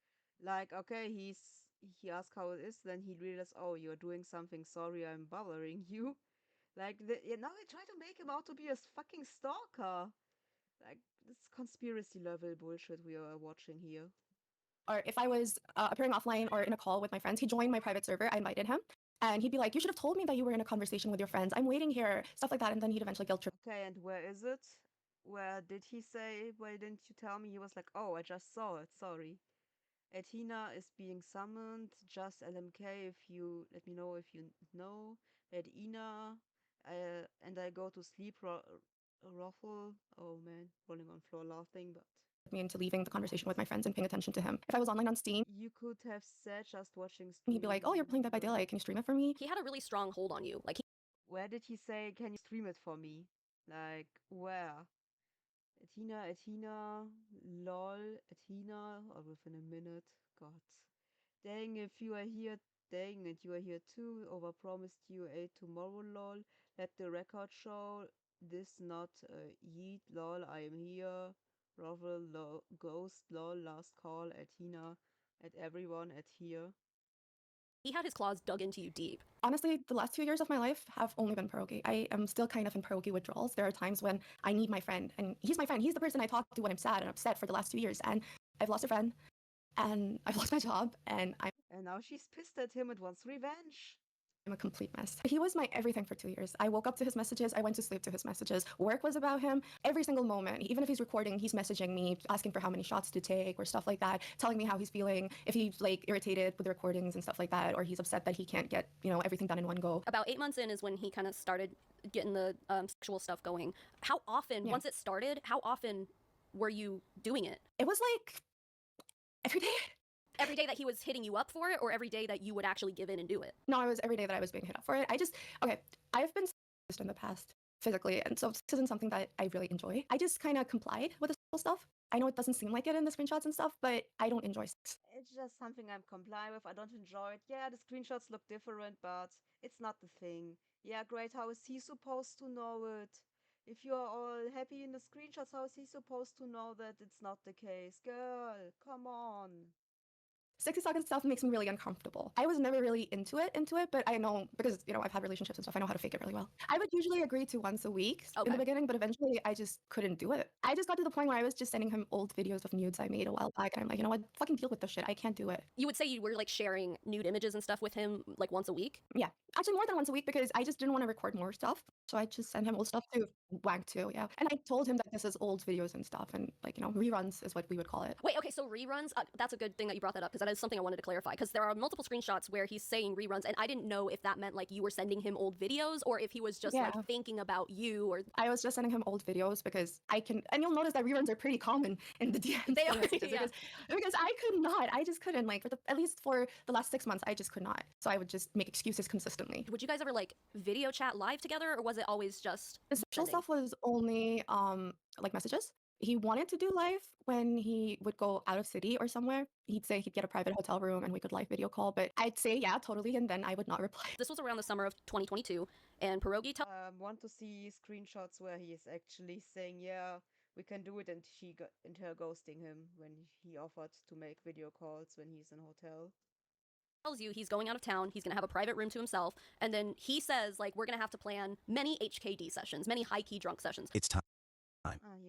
Like, okay, he asked how it is, then he realized, oh, you're doing something. Sorry, I'm bothering you. Like, now they try to make him out to be a fucking stalker. Like, this conspiracy level bullshit we are watching here. Or if I was appearing offline or in a call with my friends, he joined my private server. I invited him. And he'd be like, "You should have told me that you were in a conversation with your friends. I'm waiting here," stuff like that. And then he'd eventually guilt trip. Okay, and where is it? Where did he say, why didn't you tell me? He was like, oh, I just saw it, sorry. Athena is being summoned, just LMK if you, let me know if you know. At Ina, and I go to sleep, ruffle. Oh man, rolling on floor laughing, but... me into leaving the conversation with my friends and paying attention to him. If I was online on Steam, You could have said just watching he'd be like, "Oh, you're playing Dead by Daylight. Can you stream it for me?" He had a really strong hold on you. Like Where did he say, can you stream it for me? Like, where? Athena, lol, Athena, or within a minute. God. Dang, if you are here, dang it, you are here too. Overpromised you a tomorrow, lol. Let the record show this not yeet, lol, I am here. Rovel, ghost, lol, last call, Athena, at everyone, at here. he had his claws dug into you deep. Honestly, the last 2 years of my life have only been pierogi. I am still kind of in pierogi withdrawals. There are times when I need my friend, and he's my friend. He's the person I talk to when I'm sad and upset for the last 2 years. And I've lost a friend, and I've lost my job, and And now she's pissed at him and wants revenge. I'm a complete mess. He was my everything for 2 years. I woke up to his messages. I went to sleep to his messages. Work was about him. Every single moment, even if he's recording, he's messaging me, asking for how many shots to take or stuff like that, telling me how he's feeling, if he's like irritated with the recordings and stuff like that, or he's upset that he can't get, everything done in one go. About 8 months in is when he kind of started getting the sexual stuff going. How often, once it started, how often were you doing it? It was like every day. Every day that he was hitting you up for it, or every day that you would actually give in and do it? No, it was every day that I was being hit up for it. I've been in the past physically, and so this isn't something that I really enjoy. I just kind of complied with the stuff. I know it doesn't seem like it in the screenshots and stuff, but I don't enjoy sex. It's just something I'm comply with. I don't enjoy it. Yeah, the screenshots look different, but it's not the thing. Yeah, great. How is he supposed to know it? If you're all happy in the screenshots, how is he supposed to know that it's not the case? Girl, come on. Sexy talk and stuff makes me really uncomfortable. I was never really into it, but I know, because, I've had relationships and stuff, I know how to fake it really well. I would usually agree to once a week in the beginning, but eventually I just couldn't do it. I just got to the point where I was just sending him old videos of nudes I made a while back, and I'm like, you know what, fucking deal with this shit. I can't do it. You would say you were like sharing nude images and stuff with him like once a week? Yeah, actually more than once a week, because I just didn't want to record more stuff. So I just sent him old stuff to wank to, yeah. And I told him that this is old videos and stuff, and like, reruns is what we would call it. Wait, okay, so reruns, that's a good thing that you brought that up, because that is something I wanted to clarify, because there are multiple screenshots where he's saying reruns, and I didn't know if that meant like you were sending him old videos, or if he was just like thinking about you, or... I was just sending him old videos because and you'll notice that reruns are pretty common in the DMs. They are, yeah. Because I could not, I just couldn't, like, at least for the last 6 months, I just could not. So I would just make excuses consistently. Would you guys ever like video chat live together, or was it always just the sexual stuff was only like messages. He wanted to do live when he would go out of city or somewhere. He'd say he'd get a private hotel room and we could live video call, but I'd say, yeah, totally, and then I would not reply. This was around the summer of 2022, and Pierogi want to see screenshots where he is actually saying, yeah, we can do it, and her ghosting him when he offered to make video calls when he's in a hotel. Tells you he's going out of town, he's gonna have a private room to himself, and then he says, like, we're gonna have to plan many HKD sessions, many high-key drunk sessions. It's time.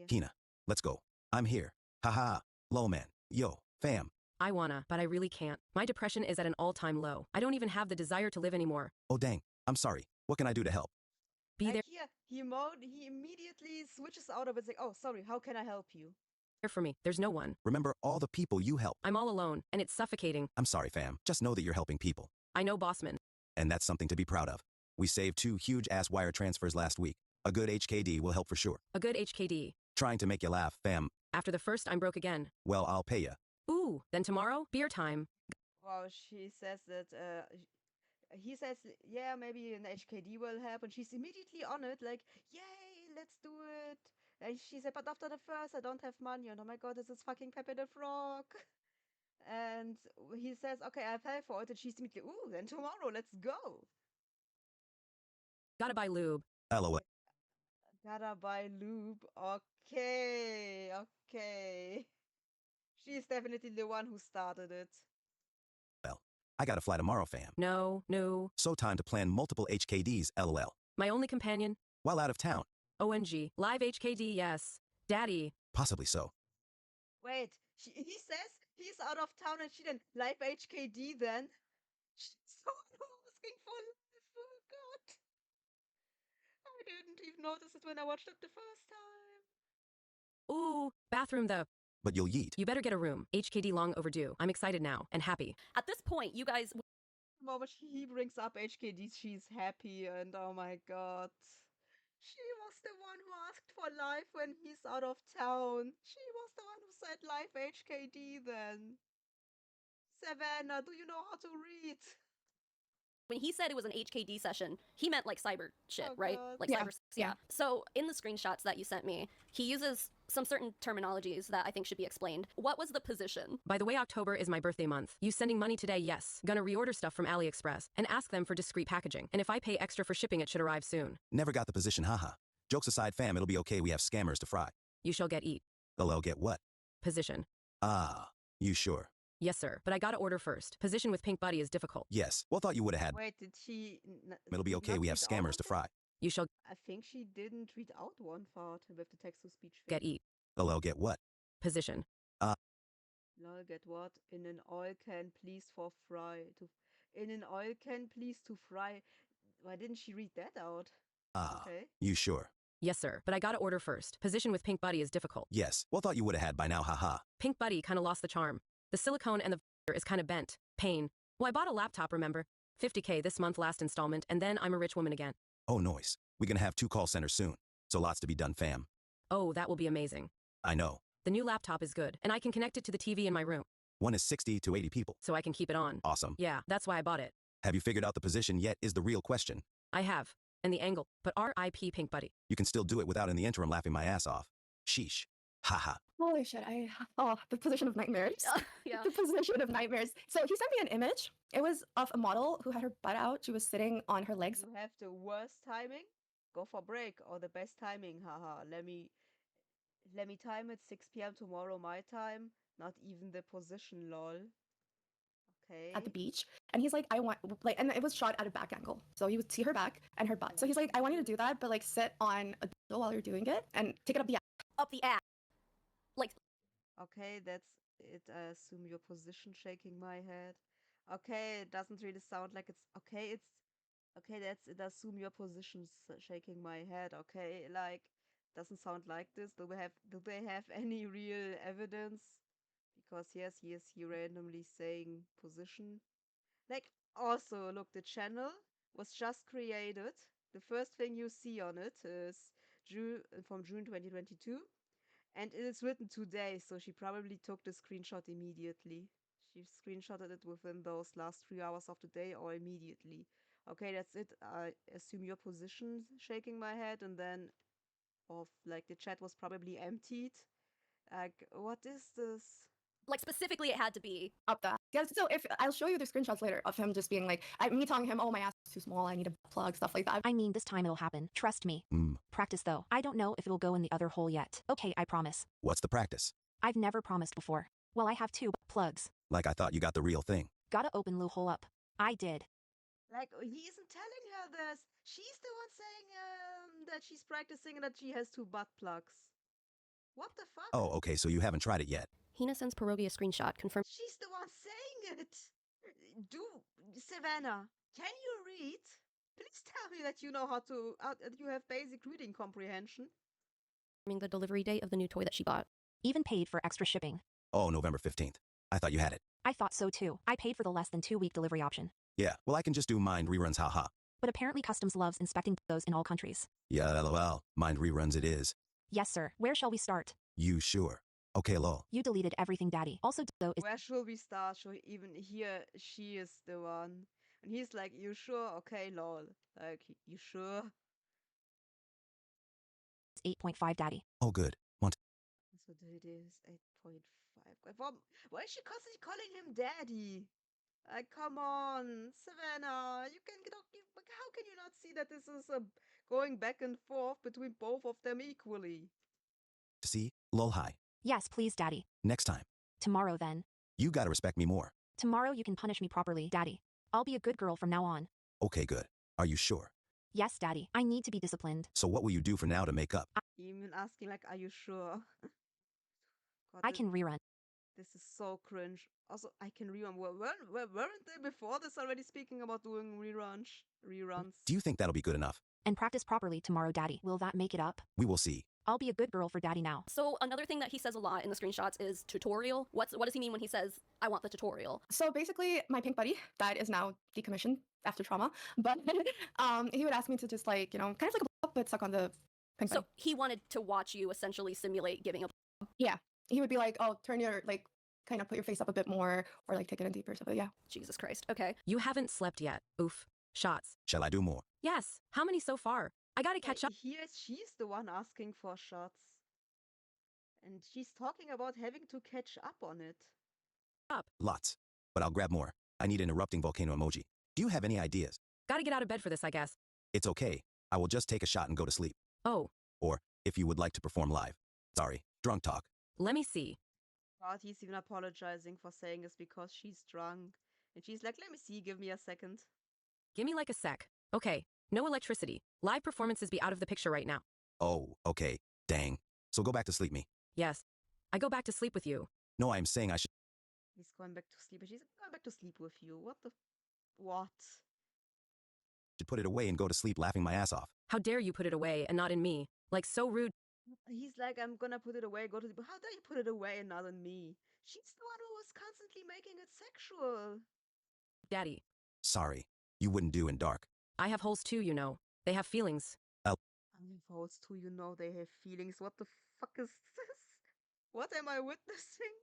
Hina, let's go. I'm here. Haha. Low man. Yo, fam. I wanna, but I really can't. My depression is at an all-time low. I don't even have the desire to live anymore. Oh dang, I'm sorry. What can I do to help? Be there He immediately switches out of it, like, oh, sorry, how can I help you? for me. There's no one. Remember all the people you help. I'm all alone, and it's suffocating. I'm sorry, fam. Just know that you're helping people. I know, Bossman. And that's something to be proud of. We saved 2 huge-ass wire transfers last week. A good HKD will help for sure. A good HKD. Trying to make you laugh, fam. After the first, I'm broke again. Well, I'll pay ya. Ooh, then tomorrow, beer time. Wow, she says that, he says, yeah, maybe an HKD will help, and she's immediately on it, like, yay, let's do it. And she said, but after the first, I don't have money, and oh my god, this is fucking Pepe the Frog. And he says, okay, I'll pay for it, and she's immediately, ooh, then tomorrow, let's go. Gotta buy lube. LOL. Gotta buy lube. Okay, okay. She's definitely the one who started it. Well, I gotta fly tomorrow, fam. No. So time to plan multiple HKDs, LOL. My only companion? While out of town. ONG. Live HKD, yes. Daddy. Possibly so. Wait, he says he's out of town and she then live HKD then? She's so asking for life, oh god. I didn't even notice it when I watched it the first time. Ooh, bathroom though. But you'll yeet. You better get a room. HKD long overdue. I'm excited now and happy. At this point, you guys... The moment he brings up HKD, she's happy and oh my god. She was the one who asked for life when he's out of town. She was the one who said live HKD then. Savannah, do you know how to read? When he said it was an HKD session, he meant like cyber shit, Oh, right? God. Like Yeah. cyber, yeah. So in the screenshots that you sent me, he uses some certain terminologies that I think should be explained. What was the position? By the way, October is my birthday month. You sending money today? Yes. Gonna reorder stuff from AliExpress and ask them for discreet packaging. And if I pay extra for shipping, it should arrive soon. Never got the position, haha. Jokes aside, fam, it'll be okay, we have scammers to fry. You shall get eat. LOL, get what? Position. Ah, you sure? Yes, sir. But I gotta order first. Position with pink buddy is difficult. Yes. Well, thought you would've had. Wait, did she... It'll be okay, not we have read all scammers of to it? fry. You shall I think she didn't read out one part with the text-to-speech thing. get eat. LOL, get what? Position. Lol, get what? In an oil can, please for fry. In an oil can, please to fry. Why didn't she read that out? Ah, Okay. you sure? Yes, sir. But I gotta order first. Position with pink buddy is difficult. Yes. Well, thought you would've had by now, haha. Pink buddy kinda lost the charm. The silicone and the is kinda bent. Pain. Well, I bought a laptop, remember? $50K this month last installment, and then I'm a rich woman again. Oh, noise. We're gonna have 2 call centers soon. So lots to be done, fam. Oh, that will be amazing. I know. The new laptop is good, and I can connect it to the TV in my room, One is 60 to 80 people. so I can keep it on. Awesome. Yeah, that's why I bought it. Have you figured out the position yet is the real question. I have. And the angle, but RIP pink buddy. You can still do it without in the interim laughing my ass off. Sheesh. Haha. Holy shit, the position of nightmares. Yeah. The position of nightmares. So he sent me an image. It was of a model who had her butt out. She was sitting on her legs. You have the worst timing? Go for break. Or the best timing, haha. Let me time it 6 p.m. tomorrow my time. Not even the position, lol. Okay. At the beach, and he's like, I want, like, and it was shot at a back angle, so you would see her back and her butt. So he's like, I want you to do that, but like sit on a dildo while you're doing it and take it up the ass. Up the ass. Like, Okay, that's it. I assume your position shaking my head. Okay, it doesn't really sound like it's okay. It's okay. That's it. Assume your position's shaking my head. Okay, like doesn't sound like this. Do they have any real evidence? Because yes, he randomly saying position. Like also look, the channel was just created. The first thing you see on it is from June 2022. And it is written today, so she probably took the screenshot immediately. She screenshotted it within those last 3 hours of the day or immediately. Okay, that's it. I assume your position shaking my head, and then like the chat was probably emptied. Like, what is this? like specifically it had to be. Up that. Yeah, so if I'll show you the screenshots later of him just being like, me telling him, oh, my ass is too small, I need a plug, stuff like that. I mean, this time it'll happen. Trust me. Practice though. I don't know if it'll go in the other hole yet. Okay, I promise. What's the practice? I've never promised before. Well, I have 2 plugs. Like I thought you got the real thing. Gotta open loo hole up. I did. Like, he isn't telling her this. She's the one saying that she's practicing and that she has 2 butt plugs. What the fuck? Oh, okay, so you haven't tried it yet. Hina sends Pierogi a screenshot confirming. She's the one saying it. Savannah, can you read? Please tell me that you know how to, that you have basic reading comprehension. The delivery date of the new toy that she bought. Even paid for extra shipping. Oh, November 15th. I thought you had it. I thought so too. I paid for the less than 2-week delivery option. Yeah, well, I can just do mind reruns, haha. But apparently customs loves inspecting those in all countries. Yeah, lol. Mind reruns it is. Yes, sir. Where shall we start? You sure? Okay, lol. You deleted everything, Daddy. Also, is Where should we start? So even here, she is the one. And he's like, you sure? Okay, lol. Like, you sure? 8.5, Daddy. Oh, good. So it is 8.5. Why is she constantly calling him daddy? Like, come on, Savannah, you can how can you not see that this is going back and forth between both of them equally? To see? Lol, hi. Yes, please, Daddy. Next time. Tomorrow, then. You gotta respect me more. Tomorrow you can punish me properly, Daddy. I'll be a good girl from now on. Okay, good. Are you sure? Yes, Daddy. I need to be disciplined. So what will you do for now to make up? Even asking like, are you sure? God, I can rerun. This is so cringe. Also, I can rerun. Weren't they before this already speaking about doing reruns? Do you think that'll be good enough? And practice properly tomorrow, Daddy. Will that make it up? We will see. I'll be a good girl for Daddy now. So another thing that he says a lot in the screenshots is tutorial. What does he mean when he says, I want the tutorial? So basically, my pink buddy that is now decommissioned after trauma, but he would ask me to just like, kind of like a but suck on the pink buddy. So he wanted to watch you essentially simulate giving a... Yeah. He would be like, oh, turn your, like, kind of put your face up a bit more or like take it in deeper. So yeah. Jesus Christ. Okay. You haven't slept yet. Oof. Shots. Shall I do more? Yes. How many so far? I gotta catch up. She's the one asking for shots. And she's talking about having to catch up on it. Lots. But I'll grab more. I need an erupting volcano emoji. Do you have any ideas? Gotta get out of bed for this, I guess. It's okay. I will just take a shot and go to sleep. Oh. Or, if you would like to perform live. Sorry, drunk talk. Let me see. God, he's even apologizing for saying this because she's drunk. And she's like, let me see, give me a second. Give me like a sec. Okay. No electricity. Live performances be out of the picture right now. Oh, okay. Dang. So go back to sleep me. Yes. I go back to sleep with you. No, I am saying I should. He's going back to sleep. And she's going back to sleep with you. What? Should put it away and go to sleep laughing my ass off. How dare you put it away and not in me? Like, so rude. He's like, I'm gonna put it away, go to sleep. How dare you put it away and not in me? She's the one who was constantly making it sexual. Daddy. Sorry. You wouldn't do in dark. I have holes too, you know. They have feelings. I have holes too, you know, they have feelings. What the fuck is this? What am I witnessing?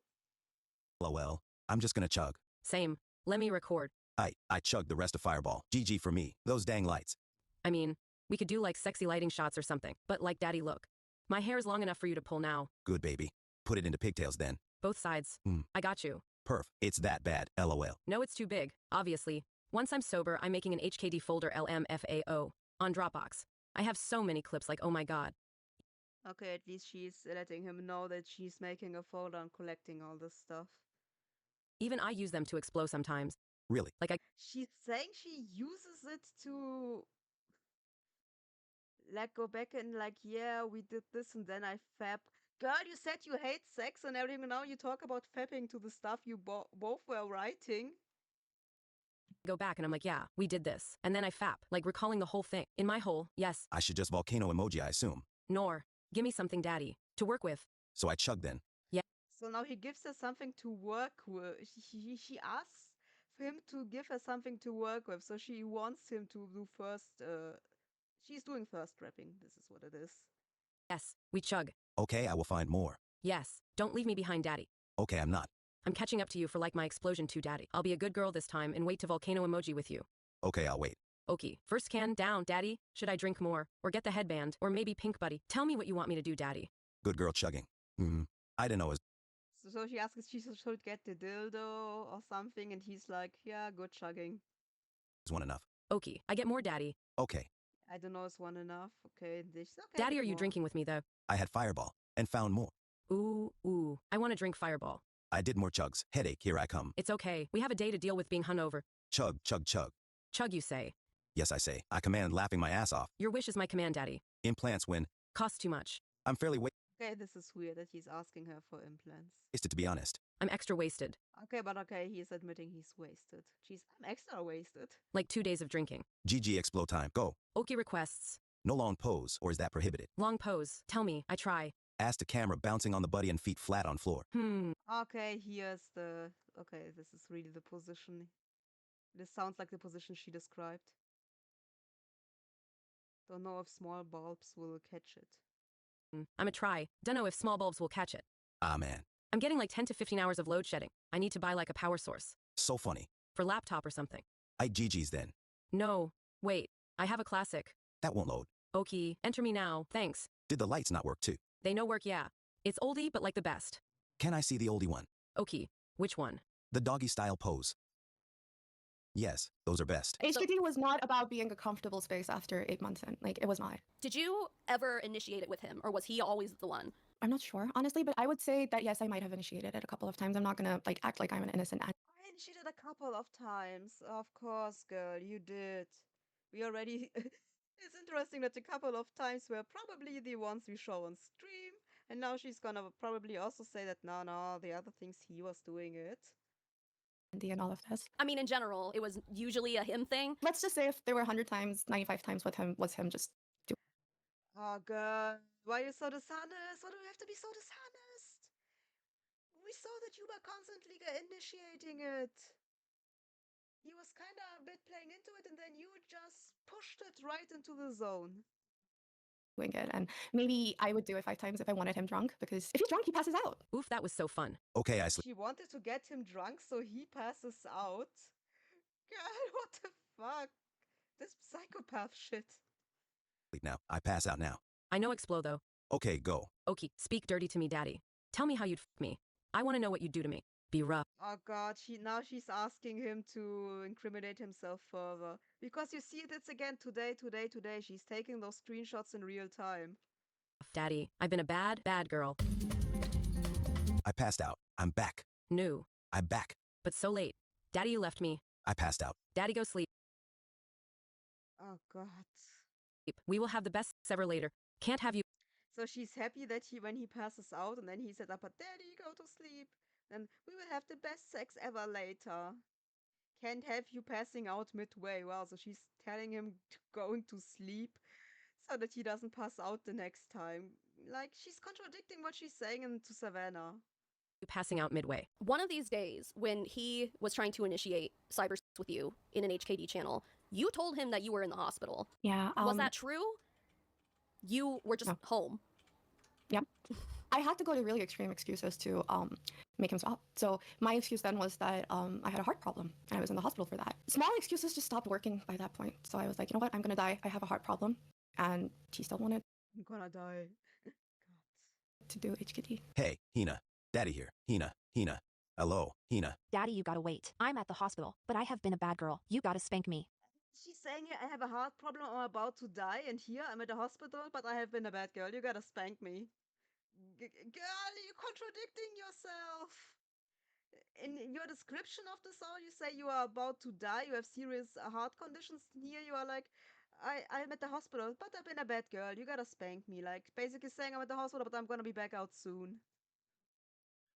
LOL. I'm just gonna chug. Same. Let me record. I chugged the rest of Fireball. GG for me. Those dang lights. I mean, we could do like sexy lighting shots or something. But like, Daddy, look. My hair's long enough for you to pull now. Good, baby. Put it into pigtails then. Both sides. I got you. Perf. It's that bad. LOL. No, it's too big, obviously. Once I'm sober, I'm making an HKD folder LMFAO on Dropbox. I have so many clips like, oh my god. Okay, at least she's letting him know that she's making a folder and collecting all this stuff. Even I use them to explode sometimes. Really? Like She's saying she uses it to like go back and like, yeah, we did this and then I fab. Girl, you said you hate sex and everything, and now you talk about fapping to the stuff you both were writing. go back and I'm like, yeah, we did this. And then I fap, like recalling the whole thing. In my hole, yes. I should just volcano emoji, I assume. Nor. Give me something, Daddy, to work with. So I chug then. So now he gives her something to work with. She asks for him to give her something to work with. So she wants him to do first. She's doing first rapping. This is what it is. Yes, we chug. Okay, I will find more. Yes, don't leave me behind, Daddy. Okay, I'm not. I'm catching up to you for like my explosion too, Daddy. I'll be a good girl this time and wait to volcano emoji with you. Okay, I'll wait. Okay, first can down, Daddy. Should I drink more? Or get the headband? Or maybe pink buddy? Tell me what you want me to do, Daddy. Good girl chugging. I don't know. So she asks if she should get the dildo or something, and he's like, yeah, good chugging. Is one enough? Okay, I get more, Daddy. Okay. I don't know, is one enough? Okay, this. Okay, Daddy, are you more. drinking with me, though? I had Fireball and found more. Ooh, I want to drink Fireball. I did more chugs. Headache, here I come. It's okay. We have a day to deal with being hungover. Chug, chug, chug. Chug, you say. Yes, I say. I command laughing my ass off. Your wish is my command, Daddy. Implants when Costs too much. I'm fairly Okay, this is weird that he's asking her for implants. wasted, to be honest. I'm extra wasted. Okay, but okay, he's admitting he's wasted. Jeez, I'm extra wasted. Like 2 days of drinking. GG explode time. Go. Okay, requests. No long pose, or is that prohibited? Long pose. Tell me. I try. Ass to camera bouncing on the buddy and feet flat on floor. Okay, here's the... Okay, this is really the position. This sounds like the position she described. Don't know if small bulbs will catch it. I'm a try. Don't know if small bulbs will catch it. Ah, man. I'm getting like 10 to 15 hours of load shedding. I need to buy like a power source. So funny. For laptop or something. I GG's then. No. Wait. I have a classic. That won't load. Okay. Enter me now. Thanks. Did the lights not work too? They know work, yeah. It's oldie, but like the best. Can I see the oldie one? Okay. Which one? The doggy style pose. Yes, those are best. HKT was not about being a comfortable space after 8 months in. Like, it was not. Did you ever initiate it with him, or was he always the one? I'm not sure, honestly, but I would say that yes, I might have initiated it a couple of times. I'm not gonna like act like I'm an innocent. I initiated a couple of times. Of course, girl, you did. We already... It's interesting that a couple of times were probably the ones we show on stream, and now she's gonna probably also say that no, the other things he was doing it. And all of this. I mean, in general, it was usually a him thing. Let's just say if there were 100 times, 95 times with him was him just doing. Oh, girl, why are you so dishonest? Why do you have to be so dishonest? We saw that you were constantly initiating it. He was kind of a bit playing into it, and then you just pushed it right into the zone. Doing it, and maybe I would do it 5 times if I wanted him drunk, because if he's drunk, he passes out. Oof, that was so fun. Okay, I sleep She wanted to get him drunk so he passes out. God, what the fuck? This psychopath shit. now. I pass out now. I know explode though. Okay, go. Okay, speak dirty to me, daddy. Tell me how you'd f me. I want to know what you'd do to me. Be rough. Oh god, now she's asking him to incriminate himself further. Because you see this again today. She's taking those screenshots in real time. Daddy, I've been a bad girl. I passed out. I'm back. No. I'm back. But so late. Daddy, you left me. I passed out. Daddy, go sleep. Oh god. We will have the best sex ever later. Can't have you. So she's happy that when he passes out and then he said, but daddy, go to sleep. Then we will have the best sex ever later. Can't have you passing out midway. Well, so she's telling him going to sleep so that he doesn't pass out the next time. Like, she's contradicting what she's saying to Savannah. Passing out midway. One of these days, when he was trying to initiate cyber sex with you in an HKD channel, you told him that you were in the hospital. Yeah. Was that true? You were just home. Yep. I had to go to really extreme excuses to make him stop. So my excuse then was that I had a heart problem and I was in the hospital for that. Small excuses just stopped working by that point. So I was like, you know what? I'm gonna die. I have a heart problem. And he still wanted I'm gonna die. to do HKT. Hey, Hina. Daddy here. Hina. Hello, Hina. Daddy, you gotta wait. I'm at the hospital, but I have been a bad girl. You gotta spank me. She's saying I have a heart problem, I'm about to die, and here I'm at the hospital, but I have been a bad girl. You gotta spank me. Girl, you're contradicting yourself. In your description of the song, you say you are about to die, you have serious heart conditions. Here you are like, I'm at the hospital, but I've been a bad girl. You gotta spank me. Like, basically saying I'm at the hospital, but I'm gonna be back out soon.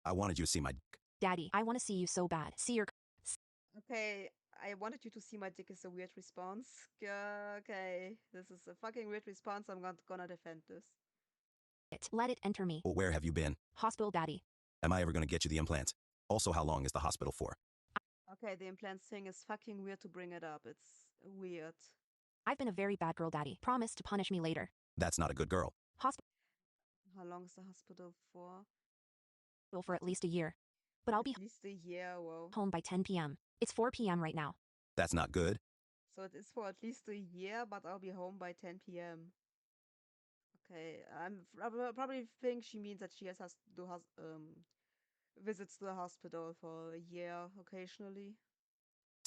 I wanted you to see my dick. Daddy, I wanna see you so bad. See your... Okay, I wanted you to see my dick is a weird response. Okay, this is a fucking weird response. I'm not gonna defend this. Let it enter me. Well, where have you been? Hospital, Daddy. Am I ever gonna get you the implants? Also, how long is the hospital for? Okay, the implants thing is fucking weird to bring it up. It's weird. I've been a very bad girl, Daddy. Promise to punish me later. That's not a good girl. Hospital How long is the hospital for? for at least a year. But I'll be At least a year, whoa. home by 10 p.m. It's 4 p.m. right now. That's not good. So it is for at least a year, but I'll be home by 10 p.m. Okay, I probably think she means that she has to do visits to the hospital for a year occasionally.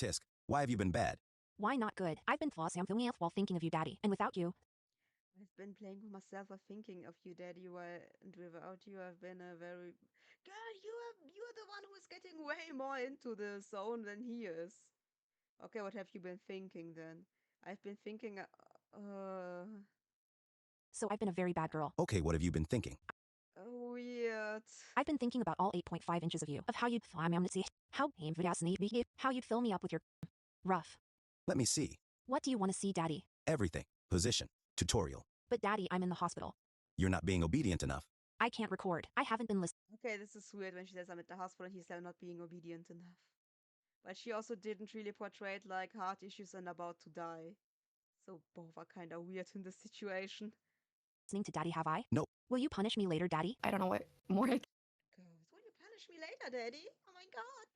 Tisk, why have you been bad? Why not good? I've been flossing while thinking of you, Daddy. And without you, I've been playing with myself or thinking of you, Daddy, and without you, I've been a very... Girl, you're the one who is getting way more into the zone than he is. Okay, what have you been thinking then? I've been thinking, so I've been a very bad girl. Okay, what have you been thinking? Weird. I've been thinking about all 8.5 inches of you, of how you'd how you'd fill me up with your rough. Let me see. What do you want to see, Daddy? Everything. Position. Tutorial. But Daddy, I'm in the hospital. You're not being obedient enough. I can't record. I haven't been listening. Okay, this is weird when she says I'm at the hospital and he's still not being obedient enough. But she also didn't really portray it like heart issues and about to die. So both are kind of weird in this situation. Listening to Daddy Have I? No. Will you punish me later, Daddy? I don't know what more I God, will you punish me later, Daddy? Oh my god.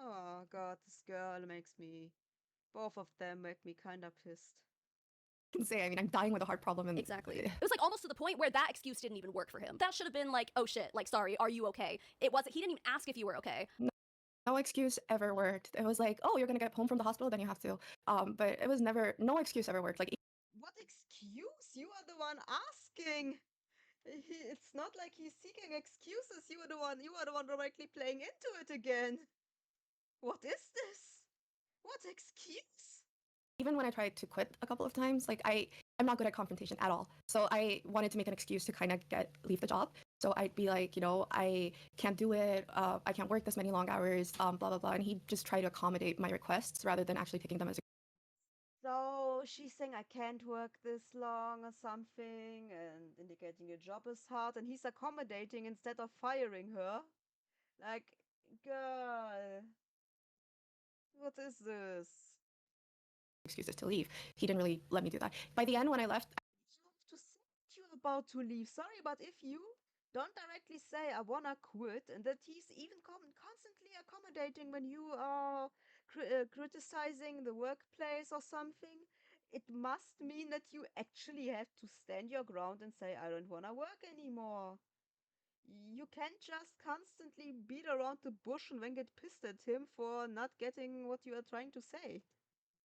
Oh god, this girl makes me... Both of them make me kind of pissed. can say. I mean, I'm dying with a heart problem. And Exactly. It was like almost to the point where that excuse didn't even work for him. That should have been like, oh shit, like, sorry, are you okay? It wasn't, he didn't even ask if you were okay. No excuse ever worked. It was like, oh, you're gonna get home from the hospital, then you have to. But it was never, no excuse ever worked. Like, What excuse? You are the one asking. It's not like he's seeking excuses. You are the one directly playing into it again. What is this? What excuse? even when I tried to quit a couple of times, like I'm not good at confrontation at all. So I wanted to make an excuse to kind of leave the job. So I'd be like, I can't do it. I can't work this many long hours, blah, blah, blah. And he'd just try to accommodate my requests rather than actually taking them as a... So she's saying I can't work this long or something and indicating your job is hard and he's accommodating instead of firing her. Like, girl, what is this? excuses to leave. He didn't really let me do that. By the end, when I left, You have to say that you're about to leave. Sorry, but if you don't directly say I wanna quit and that he's even constantly accommodating when you are criticizing the workplace or something, it must mean that you actually have to stand your ground and say I don't wanna work anymore. You can't just constantly beat around the bush and then get pissed at him for not getting what you are trying to say.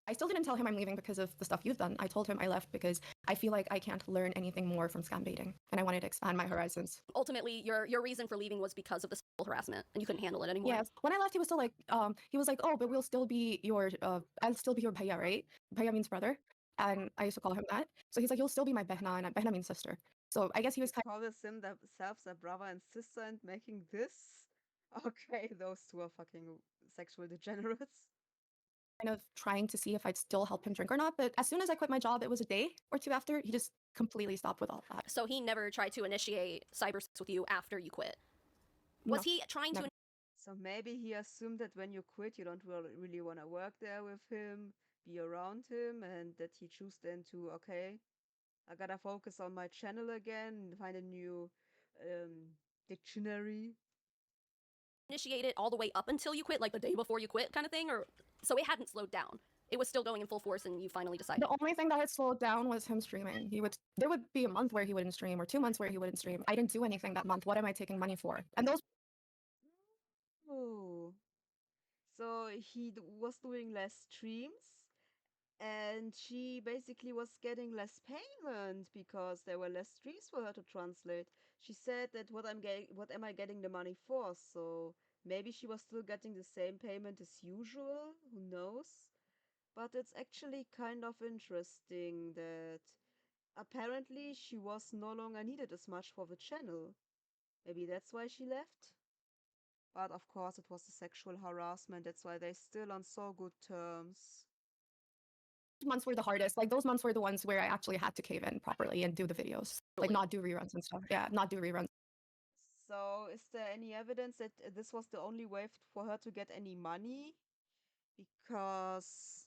I still didn't tell him I'm leaving because of the stuff you've done. I told him I left because I feel like I can't learn anything more from scam baiting, and I wanted to expand my horizons. Ultimately, your reason for leaving was because of the sexual harassment, and you couldn't handle it anymore. Yeah. When I left, he was still like, oh, but we'll still be your, I'll still be your bhaiya, right? Bhaiya means brother, and I used to call him that. So he's like, you'll still be my behna, and behna means sister. So I guess he was kind Call themselves their brother and sister and making this? Okay, those two are fucking sexual degenerates. of trying to see if I'd still help him drink or not. But as soon as I quit my job, it was a day or two after, he just completely stopped with all that. So he never tried to initiate cyber sex with you after you quit. Was No, he trying never. to? So maybe he assumed that when you quit, you don't really want to work there with him, be around him, and that he chose then to, okay, I gotta focus on my channel again, find a new dictionary. Initiate it all the way up until you quit, like the day before you quit, kind of thing, or so it hadn't slowed down. It was still going in full force, and you finally decided. The only thing that had slowed down was him streaming. There would be a month where he wouldn't stream or 2 months where he wouldn't stream. I didn't do anything that month. What am I taking money for? And those Oh. So he was doing less streams and she basically was getting less payment because there were less streams for her to translate. She said that what am I getting the money for? So maybe she was still getting the same payment as usual, who knows? But it's actually kind of interesting that apparently she was no longer needed as much for the channel. Maybe that's why she left? But of course, it was the sexual harassment. That's why they're still on so good terms. months were the hardest. Like those months were the ones where I actually had to cave in properly and do the videos. Like not do reruns and stuff. Yeah, not do reruns. So, is there any evidence that this was the only way for her to get any money? Because,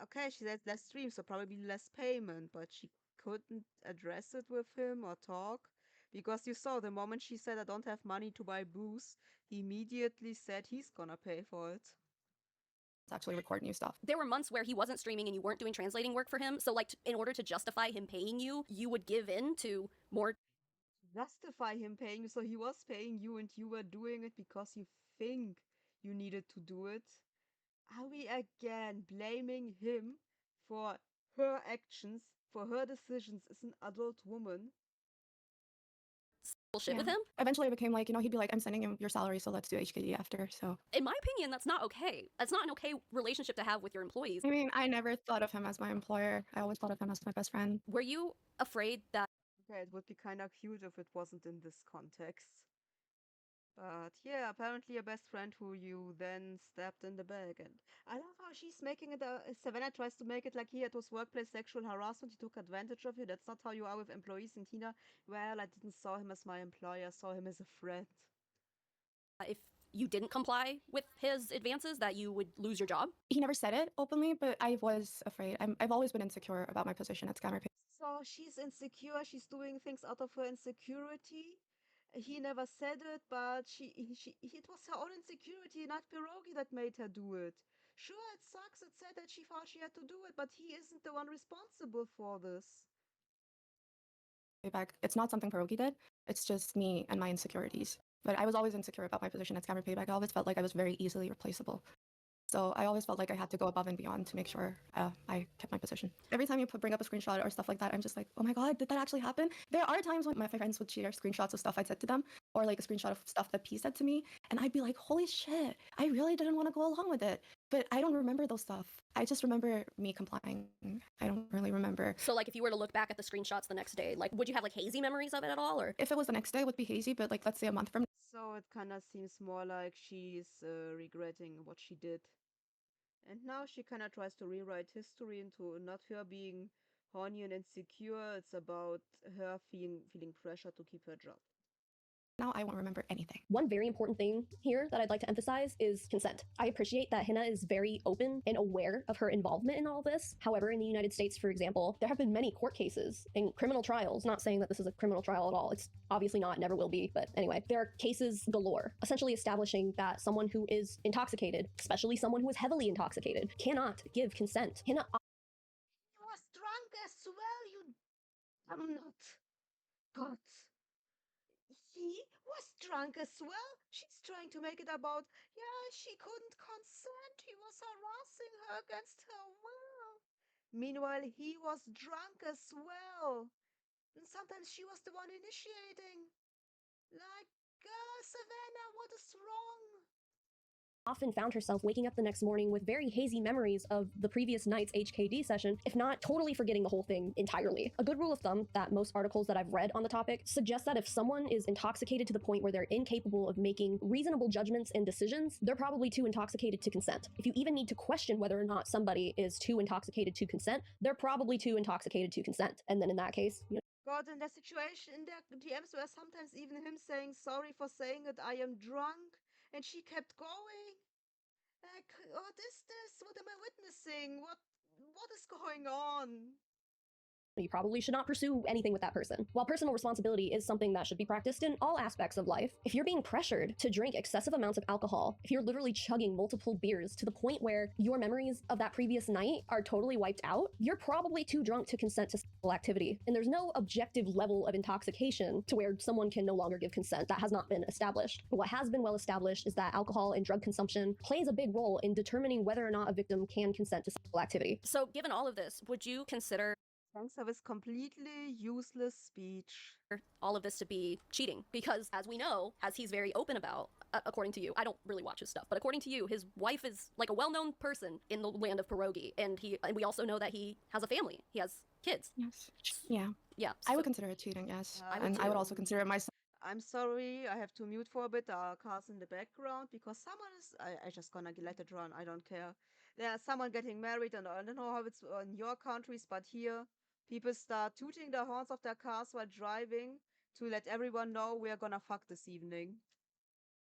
okay, she said less streams, so probably less payment, but she couldn't address it with him or talk. Because you saw the moment she said, I don't have money to buy booze, he immediately said he's gonna pay for it. Actually record new stuff. There were months where he wasn't streaming and you weren't doing translating work for him. So, like, in order to justify him paying you, you would give in to more. Justify him paying you, so he was paying you and you were doing it because you think you needed to do it. Are we again blaming him for her actions, for her decisions as an adult woman? Bullshit with him. Eventually it became like, he'd be like, I'm sending him your salary, so let's do HKD after. So In my opinion, that's not okay. That's not an okay relationship to have with your employees. I mean, I never thought of him as my employer. I always thought of him as my best friend. Were you afraid that Okay, it would be kind of cute if it wasn't in this context. But yeah, apparently a best friend who you then stabbed in the back. And I love how she's making it, Savannah tries to make it like it was workplace sexual harassment, he took advantage of you. That's not how you are with employees. And Hina, well, I didn't saw him as my employer, I saw him as a friend. if you didn't comply with his advances, that you would lose your job? He never said it openly, but I was afraid. I've always been insecure about my position at Scammerpayback. So she's insecure, she's doing things out of her insecurity. He never said it, but it was her own insecurity, not Pierogi, that made her do it. Sure, it sucks, it's sad that she thought she had to do it, but he isn't the one responsible for this. It's not something Pierogi did. It's just me and my insecurities. But I was always insecure about my position at Scammerpayback. I always felt like I was very easily replaceable. So I always felt like I had to go above and beyond to make sure I kept my position. Every time you bring up a screenshot or stuff like that, I'm just like, oh my God, did that actually happen? There are times when my friends would share screenshots of stuff I said to them, or like a screenshot of stuff that P said to me, and I'd be like, holy shit, I really didn't want to go along with it. But I don't remember those stuff. I just remember me complying. I don't really remember. So like if you were to look back at the screenshots the next day, like would you have like hazy memories of it at all? Or if it was the next day, it would be hazy, but like let's say a month from so it kind of seems more like she's regretting what she did. And now she kind of tries to rewrite history into not her being horny and insecure. It's about her feeling pressure to keep her job. now, I won't remember anything. One very important thing here that I'd like to emphasize is consent. I appreciate that Hina is very open and aware of her involvement in all this. However, in the United States, for example, there have been many court cases and criminal trials, not saying that this is a criminal trial at all. It's obviously not, never will be, but anyway, there are cases galore, essentially establishing that someone who is intoxicated, especially someone who is heavily intoxicated, cannot give consent. Hina was drunk as well, you dumb nut. God. He was drunk as well. She's trying to make it about, yeah, she couldn't consent. He was harassing her against her will. Meanwhile, he was drunk as well. And sometimes she was the one initiating. Like, Savannah, what is wrong? Often found herself waking up the next morning with very hazy memories of the previous night's HKD session, if not totally forgetting the whole thing entirely. A good rule of thumb that most articles that I've read on the topic suggest that if someone is intoxicated to the point where they're incapable of making reasonable judgments and decisions, they're probably too intoxicated to consent. If you even need to question whether or not somebody is too intoxicated to consent, they're probably too intoxicated to consent. And then in that case, you know, God, in that situation, in the DMs were sometimes even him saying, sorry for saying it, I am drunk. And she kept going. Like, what is this? What am I witnessing? What is going on? you probably should not pursue anything with that person. While personal responsibility is something that should be practiced in all aspects of life, if you're being pressured to drink excessive amounts of alcohol, if you're literally chugging multiple beers to the point where your memories of that previous night are totally wiped out, you're probably too drunk to consent to sexual activity. And there's no objective level of intoxication to where someone can no longer give consent. That has not been established. But what has been well established is that alcohol and drug consumption plays a big role in determining whether or not a victim can consent to sexual activity. So given all of this, would you consider Thanks for this completely useless speech. all of this to be cheating? Because as we know, as he's very open about, according to you, I don't really watch his stuff, but according to you, his wife is like a well-known person in the land of pierogi, and we also know that he has a family. He has kids. Yes. Yeah. Yeah. I would consider it cheating, yes. I I would also consider it myself. I'm sorry, I have to mute for a bit. There are cars in the background because someone is. I just gonna let it run. I don't care. There's someone getting married, and I don't know how it's in your countries, but here people start tooting the horns of their cars while driving to let everyone know we are gonna fuck this evening.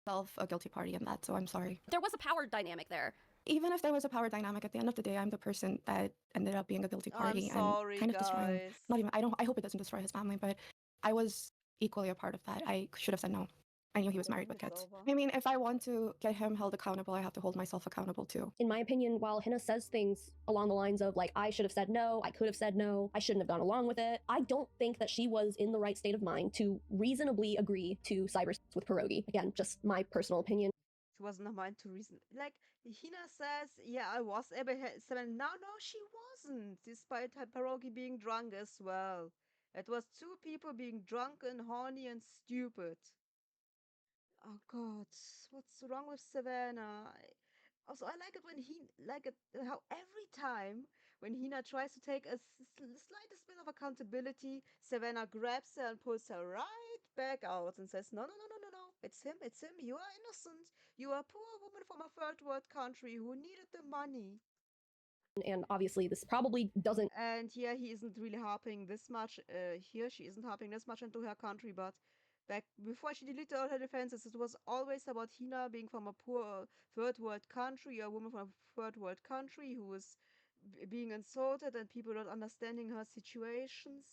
A guilty party in that, so I'm sorry. There was a power dynamic there. Even if there was a power dynamic, at the end of the day, I'm the person that ended up being a guilty party I'm sorry, and kind of destroying. guys. Not even. I hope it doesn't destroy his family, but I was equally a part of that. I should have said no. I knew he was married with kids. I mean, if I want to get him held accountable, I have to hold myself accountable too. In my opinion, while Hina says things along the lines of like, I should have said no, I could have said no, I shouldn't have gone along with it, I don't think that she was in the right state of mind to reasonably agree to cybersex with pierogi. Again, just my personal opinion. She wasn't mind to reason. Like, Hina says, yeah, I was able to. No, she wasn't, despite her pierogi being drunk as well. It was two people being drunk and horny and stupid. Oh God, what's wrong with Savannah? Also, I like it when how every time when Hina tries to take a slightest bit of accountability, Savannah grabs her and pulls her right back out and says, no, it's him, you are innocent. You are a poor woman from a third world country who needed the money. And obviously this probably doesn't. And yeah, he isn't really harping this much here. She isn't harping this much into her country, but Like, before she deleted all her defenses, it was always about Hina being from a poor third world country, a woman from a third world country who was being insulted and people not understanding her situations.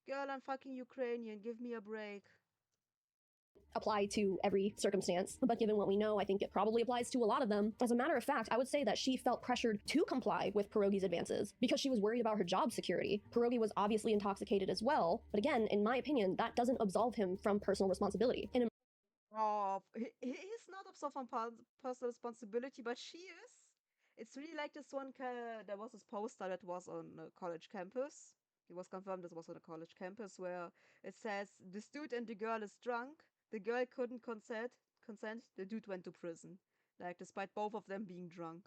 Girl, I'm fucking Ukrainian. Give me a break. Apply to every circumstance, but given what we know, I think it probably applies to a lot of them. As a matter of fact, I would say that she felt pressured to comply with Pierogi's advances because she was worried about her job security. Pierogi was obviously intoxicated as well, but again, in my opinion, that doesn't absolve him from personal responsibility. And Oh, he's not absolved from personal responsibility, but she is. It's really like this one. There was this poster that was on a college campus. It was confirmed this was on a college campus where it says this dude and the girl is drunk. The girl couldn't consent. The dude went to prison. Like, despite both of them being drunk.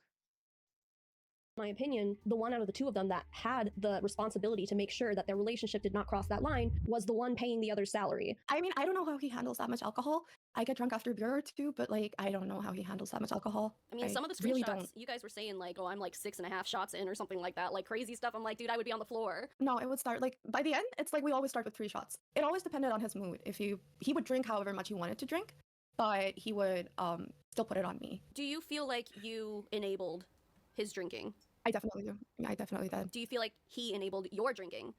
in my opinion, the one out of the two of them that had the responsibility to make sure that their relationship did not cross that line was the one paying the other's salary. I mean, I don't know how he handles that much alcohol. I get drunk after a beer or two, but like, I don't know how he handles that much alcohol. I mean, some of the screenshots, really you guys were saying like, oh, I'm like 6.5 shots in or something like that, like crazy stuff. I'm like, dude, I would be on the floor. No, it would start like, by the end, it's like we always start with 3 shots. It always depended on his mood. If he would drink however much he wanted to drink, but he would still put it on me. Do you feel like you enabled his drinking? I definitely do. Yeah, I definitely did. Do you feel like he enabled your drinking?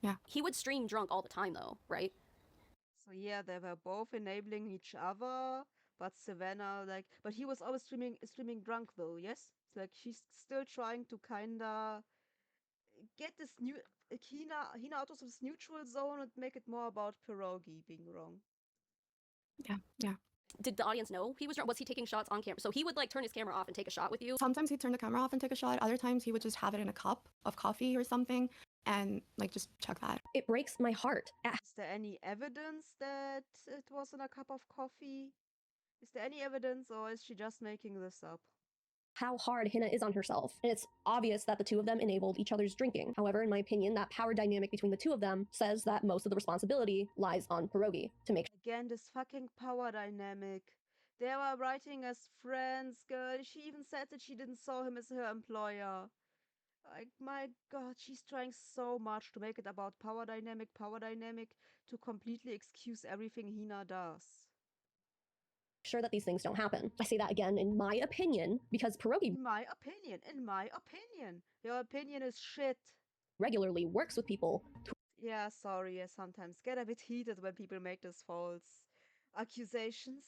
Yeah. He would stream drunk all the time though, right? So yeah, they were both enabling each other, but Savannah, like, but he was always streaming drunk though, yes? It's like she's still trying to kinda get this new Hina out of this neutral zone and make it more about Pierogi being wrong. Yeah. Did the audience know he was drunk? Was he taking shots on camera? So he would like turn his camera off and take a shot with you? Sometimes he'd turn the camera off and take a shot. Other times he would just have it in a cup of coffee or something and like just chug that. It breaks my heart. Is there any evidence that it was in a cup of coffee? Is there any evidence, or is she just making this up? How hard Hina is on herself, and it's obvious that the two of them enabled each other's drinking. However, in my opinion, that power dynamic between the two of them says that most of the responsibility lies on Pierogi to make Again, this fucking power dynamic. They were writing as friends, girl. She even said that she didn't saw him as her employer. Like, my god, she's trying so much to make it about power dynamic, to completely excuse everything Hina does. sure that these things don't happen. I say that again, in my opinion, because Pierogi in my opinion, your opinion is shit. Regularly works with people. Yeah, sorry, I sometimes get a bit heated when people make these false accusations.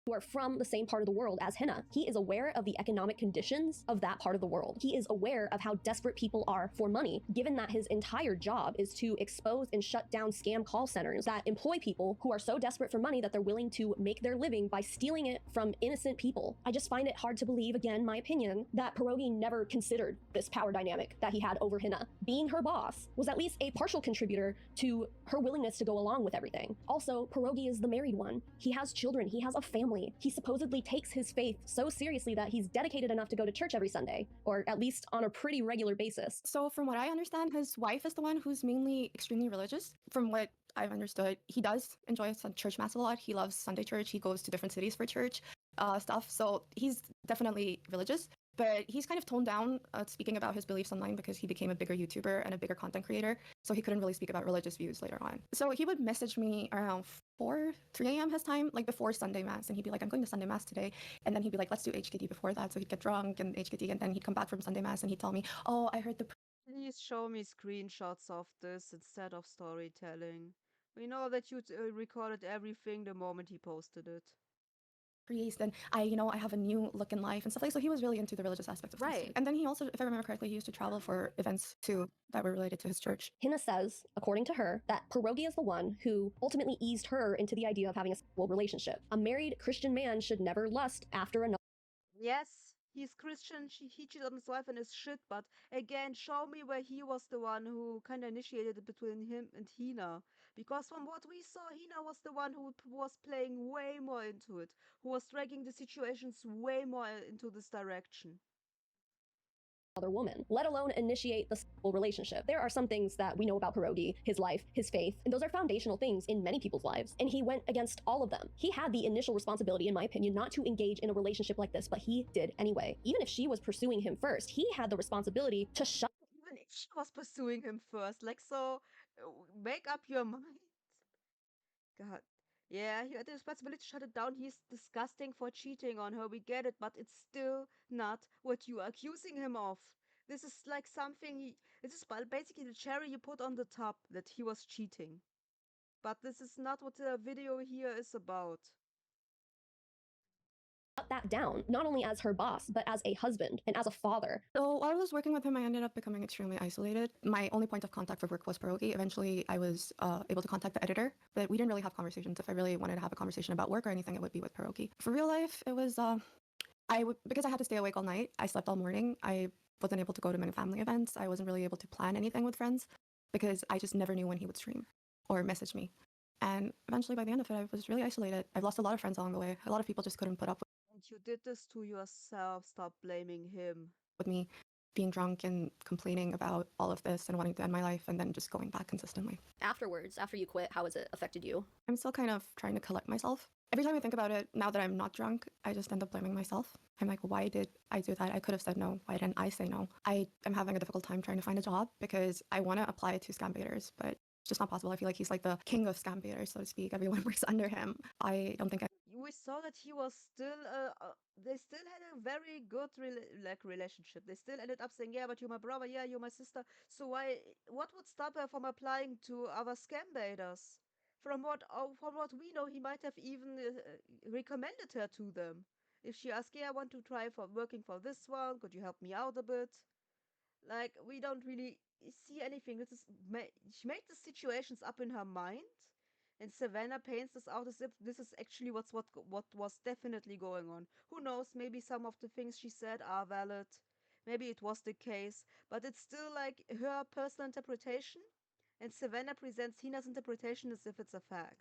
Who are from the same part of the world as Hina. He is aware of the economic conditions of that part of the world. He is aware of how desperate people are for money, given that his entire job is to expose and shut down scam call centers that employ people who are so desperate for money that they're willing to make their living by stealing it from innocent people. I just find it hard to believe, again, my opinion, that Pierogi never considered this power dynamic that he had over Hina. Being her boss was at least a partial contributor to her willingness to go along with everything. Also, Pierogi is the married one. He has children. He has a family. He supposedly takes his faith so seriously that he's dedicated enough to go to church every Sunday, or at least on a pretty regular basis. So from what I understand, his wife is the one who's mainly extremely religious. From what I've understood, he does enjoy church mass a lot. He loves Sunday church. He goes to different cities for church stuff. So he's definitely religious. But he's kind of toned down speaking about his beliefs online because he became a bigger YouTuber and a bigger content creator. So he couldn't really speak about religious views later on. So he would message me around 3 a.m. his time, like before Sunday Mass. And he'd be like, I'm going to Sunday Mass today. And then he'd be like, let's do HKD before that. So he'd get drunk and HKD. And then he'd come back from Sunday Mass and he'd tell me, oh, I heard the... Please show me screenshots of this instead of storytelling. We know that you recorded everything the moment he posted it. priest and I have a new look in life and stuff like so he was really into the religious aspect of things. And then he also, if I remember correctly, he used to travel for events too that were related to his church. Hina says, according to her, that Pierogi is the one who ultimately eased her into the idea of having a sexual relationship. A married Christian man should never lust after another. Yes, he's Christian, he cheated on his wife and his shit, but again, show me where he was the one who kind of initiated it between him and Hina. Because from what we saw, Hina was the one who was playing way more into it, who was dragging the situations way more into this direction. Other woman, let alone initiate the sexual relationship. There are some things that we know about Pierogi, his life, his faith, and those are foundational things in many people's lives, and he went against all of them. He had the initial responsibility, in my opinion, not to engage in a relationship like this, but he did anyway. Even if she was pursuing him first, he had the responsibility to shut. Even if she was pursuing him first, like, so Make up your mind. God. Yeah, he had the responsibility to shut it down. He's disgusting for cheating on her. We get it, but it's still not what you are accusing him of. This is like something. This is basically the cherry you put on the top that he was cheating. But this is not what the video here is about. That down, not only as her boss, but as a husband and as a father. So while I was working with him, I ended up becoming extremely isolated. My only point of contact for work was Pierogi. Eventually, I was able to contact the editor, but we didn't really have conversations. If I really wanted to have a conversation about work or anything, it would be with Pierogi. For real life, it was because I had to stay awake all night. I slept all morning. I wasn't able to go to many family events. I wasn't really able to plan anything with friends because I just never knew when he would stream or message me. And eventually, by the end of it, I was really isolated. I've lost a lot of friends along the way. A lot of people just couldn't put up And you did this to yourself. Stop blaming him. with me being drunk and complaining about all of this and wanting to end my life and then just going back consistently. Afterwards, after you quit, how has it affected you? I'm still kind of trying to collect myself. Every time I think about it, now that I'm not drunk, I just end up blaming myself. I'm like, why did I do that? I could have said no. Why didn't I say no? I am having a difficult time trying to find a job because I want to apply to scam baiters, but it's just not possible. I feel like he's like the king of scam baiters, so to speak. Everyone works under him. I don't think We saw that he was still, they still had a very good relationship. They still ended up saying, yeah, but you're my brother, yeah, you're my sister. So what would stop her from applying to other scam baiters? From what we know, he might have even recommended her to them. If she asked, yeah, I want to try for working for this one, could you help me out a bit? Like, we don't really see anything. She made the situations up in her mind, and Savannah paints this out as if this is actually what was definitely going on. Who knows? Maybe some of the things she said are valid. Maybe it was the case, but it's still like her personal interpretation, and Savannah presents Hina's interpretation as if it's a fact.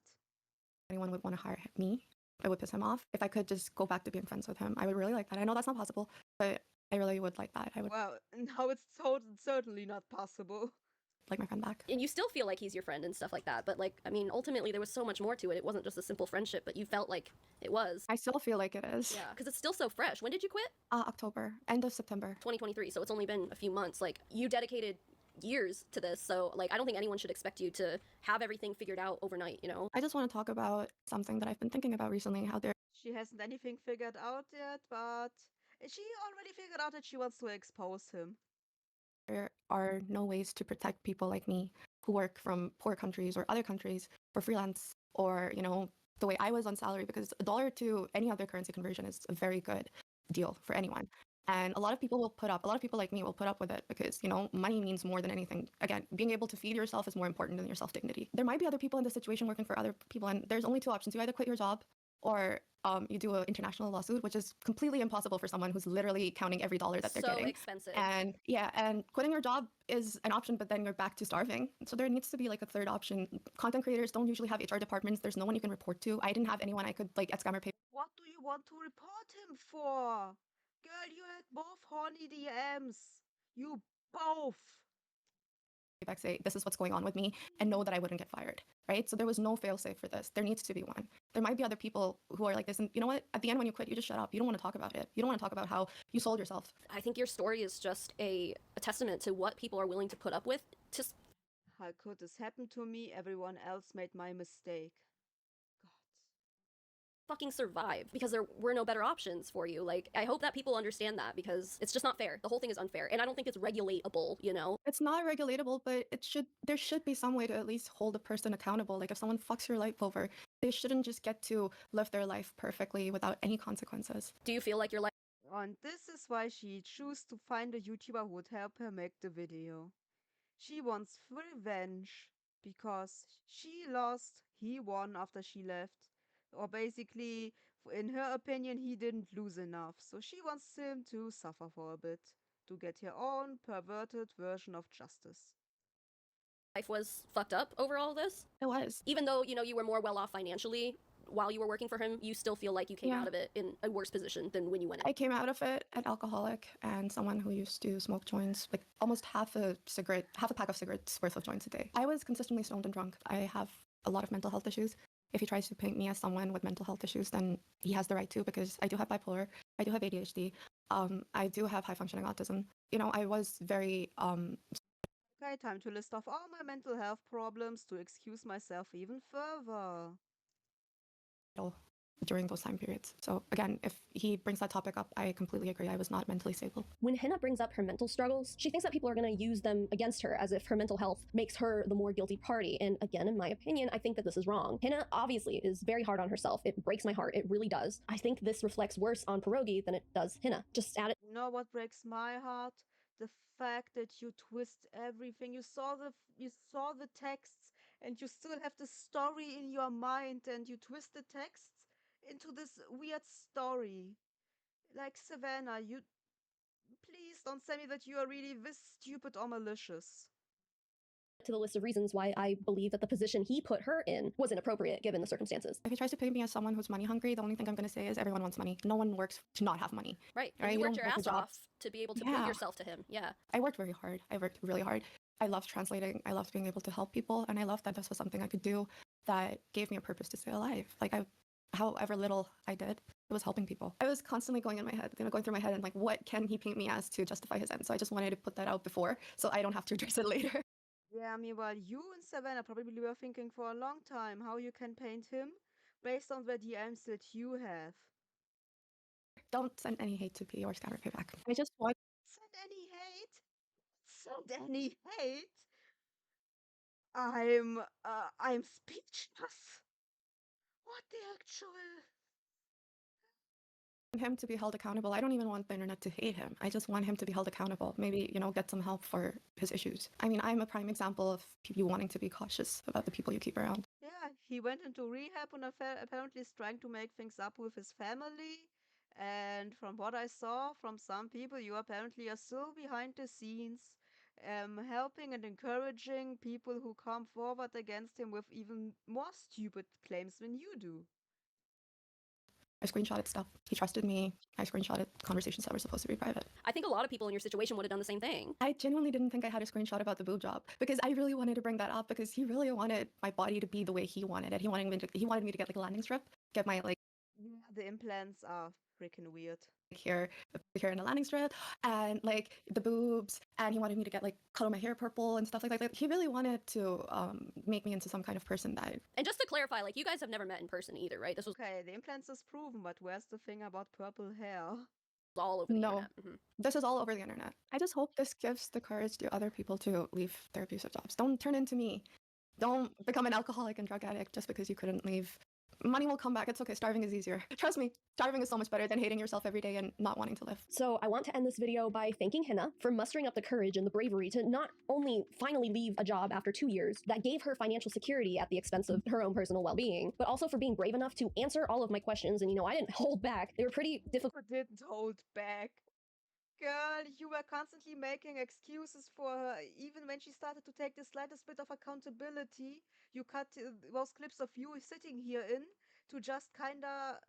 anyone would want to hire me. It would piss him off. If I could just go back to being friends with him, I would really like that. I know that's not possible, but I really would like that. I would Well, now it's certainly not possible. like my friend back. And you still feel like he's your friend and stuff like that, but like, I mean, ultimately there was so much more to it. It wasn't just a simple friendship, but you felt like it was. I still feel like it is. Yeah, because it's still so fresh. When did you quit? October, end of September. 2023, so it's only been a few months. Like, you dedicated years to this, so like, I don't think anyone should expect you to have everything figured out overnight, you know? I just want to talk about something that I've been thinking about recently, how She hasn't anything figured out yet, but she already figured out that she wants to expose him. there are no ways to protect people like me who work from poor countries or other countries for freelance or, you know, the way I was on salary, because a dollar to any other currency conversion is a very good deal for anyone. And a lot of people like me will put up with it because, you know, money means more than anything. Again, being able to feed yourself is more important than your self-dignity. There might be other people in this situation working for other people, and there's only two options. You either quit your job or you do an international lawsuit, which is completely impossible for someone who's literally counting every dollar that they're So getting. expensive. And yeah, and quitting your job is an option, but then you're back to starving. So there needs to be like a third option. Content creators don't usually have HR departments. There's no one you can report to. I didn't have anyone I could like at Scammerpayback. What do you want to report him for? Girl, you had both horny DMs. You both. Say this is what's going on with me and know that I wouldn't get fired, right? So there was no fail-safe for this. There needs to be one. There might be other people who are like this, and you know what? At the end, when you quit, you just shut up. You don't want to talk about it. You don't want to talk about how you sold yourself. I think your story is just a testament to what people are willing to put up with. Just How could this happen to me? Everyone else made my mistake. God. fucking survive, because there were no better options for you. Like, I hope that people understand that, because it's just not fair. The whole thing is unfair, and I don't think it's regulatable, you know? It's not regulatable, but there should be some way to at least hold a person accountable. Like if someone fucks your life over, they shouldn't just get to live their life perfectly without any consequences. Do you feel like your life And this is why she chose to find a YouTuber who would help her make the video. She wants revenge because she lost, he won after she left. Or basically, in her opinion, he didn't lose enough. So she wants him to suffer for a bit to get her own perverted version of justice. was fucked up over all this? It was. Even though, you know, you were more well off financially while you were working for him, you still feel like you came out of it in a worse position than when you went in. I came out of it an alcoholic and someone who used to smoke joints, like almost half a pack of cigarettes worth of joints a day. I was consistently stoned and drunk. I have a lot of mental health issues. If he tries to paint me as someone with mental health issues, then he has the right to, because I do have bipolar, I do have ADHD, I do have high functioning autism. You know, I was very Okay, time to list off all my mental health problems to excuse myself even further. During those time periods. So again, if he brings that topic up, I completely agree. I was not mentally stable. When Hina brings up her mental struggles, she thinks that people are going to use them against her as if her mental health makes her the more guilty party. And again, in my opinion, I think that this is wrong. Hina obviously is very hard on herself. It breaks my heart. It really does. I think this reflects worse on Pierogi than it does Hina. Just add it. You know what breaks my heart? The fact that you twist everything. You saw the texts and you still have the story in your mind and you twist the texts into this weird story. Like, Savannah, you please don't tell me that you are really this stupid or malicious. To the list of reasons why I believe that the position he put her in was inappropriate given the circumstances. If he tries to paint me as someone who's money hungry, the only thing I'm going to say is everyone wants money. No one works to not have money. Right. And you worked your ass off to be able to prove yourself to him. Yeah. I worked very hard. I worked really hard. I loved translating. I loved being able to help people. And I loved that this was something I could do that gave me a purpose to stay alive. Like, however little I did, it was helping people. I was constantly going through my head and like, what can he paint me as to justify his end? So I just wanted to put that out before so I don't have to address it later. Yeah, meanwhile, you and Savannah probably were thinking for a long time how you can paint him based on the DMs that you have. Don't send any hate to P or Scammerpayback. I just want... Send any hate? Send any hate? I'm speechless. What the actual... him to be held accountable. I don't even want the internet to hate him. I just want him to be held accountable. Maybe, get some help for his issues. I mean, I'm a prime example of you wanting to be cautious about the people you keep around. Yeah, he went into rehab and apparently is trying to make things up with his family. And from what I saw from some people, you apparently are still behind the scenes, helping and encouraging people who come forward against him with even more stupid claims than you do. I screenshotted stuff. He trusted me. I screenshotted conversations that were supposed to be private. I think a lot of people in your situation would have done the same thing. I genuinely didn't think I had a screenshot about the boob job because I really wanted to bring that up because he really wanted my body to be the way he wanted it. He wanted me to get like a landing strip, get my like... Yeah, the implants are freaking weird. Here in a landing strip and like the boobs, and he wanted me to get like color my hair purple and stuff like that. Like, he really wanted to make me into some kind of person that... And just to clarify, like, you guys have never met in person either, right? This was okay, the implants is proven, but where's the thing about purple hair? All over the internet. This is all over the internet. I just hope this gives the courage to other people to leave their abusive jobs. Don't turn into me. Don't become an alcoholic and drug addict just because you couldn't leave. Money will come back. It's okay. Starving is easier. Trust me, starving is so much better than hating yourself every day and not wanting to live. So I want to end this video by thanking Hina for mustering up the courage and the bravery to not only finally leave a job after 2 years that gave her financial security at the expense of her own personal well-being, but also for being brave enough to answer all of my questions. And, I didn't hold back. They were pretty difficult. I didn't hold back. Girl, you were constantly making excuses for her. Even when she started to take the slightest bit of accountability, you cut those clips of you sitting here in to just kinda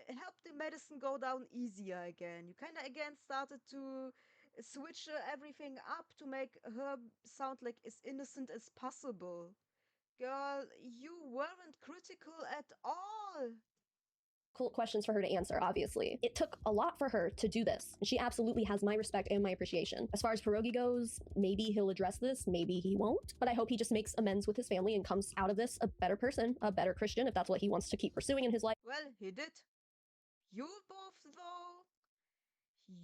help the medicine go down easier again. You kinda again started to switch everything up to make her sound like as innocent as possible. Girl, you weren't critical at all. Questions for her to answer, obviously. It took a lot for her to do this. She absolutely has my respect and my appreciation. As far as Pierogi goes, maybe he'll address this, maybe he won't, but I hope he just makes amends with his family and comes out of this a better person, a better Christian, if that's what he wants to keep pursuing in his life. Well, he did. You both, though,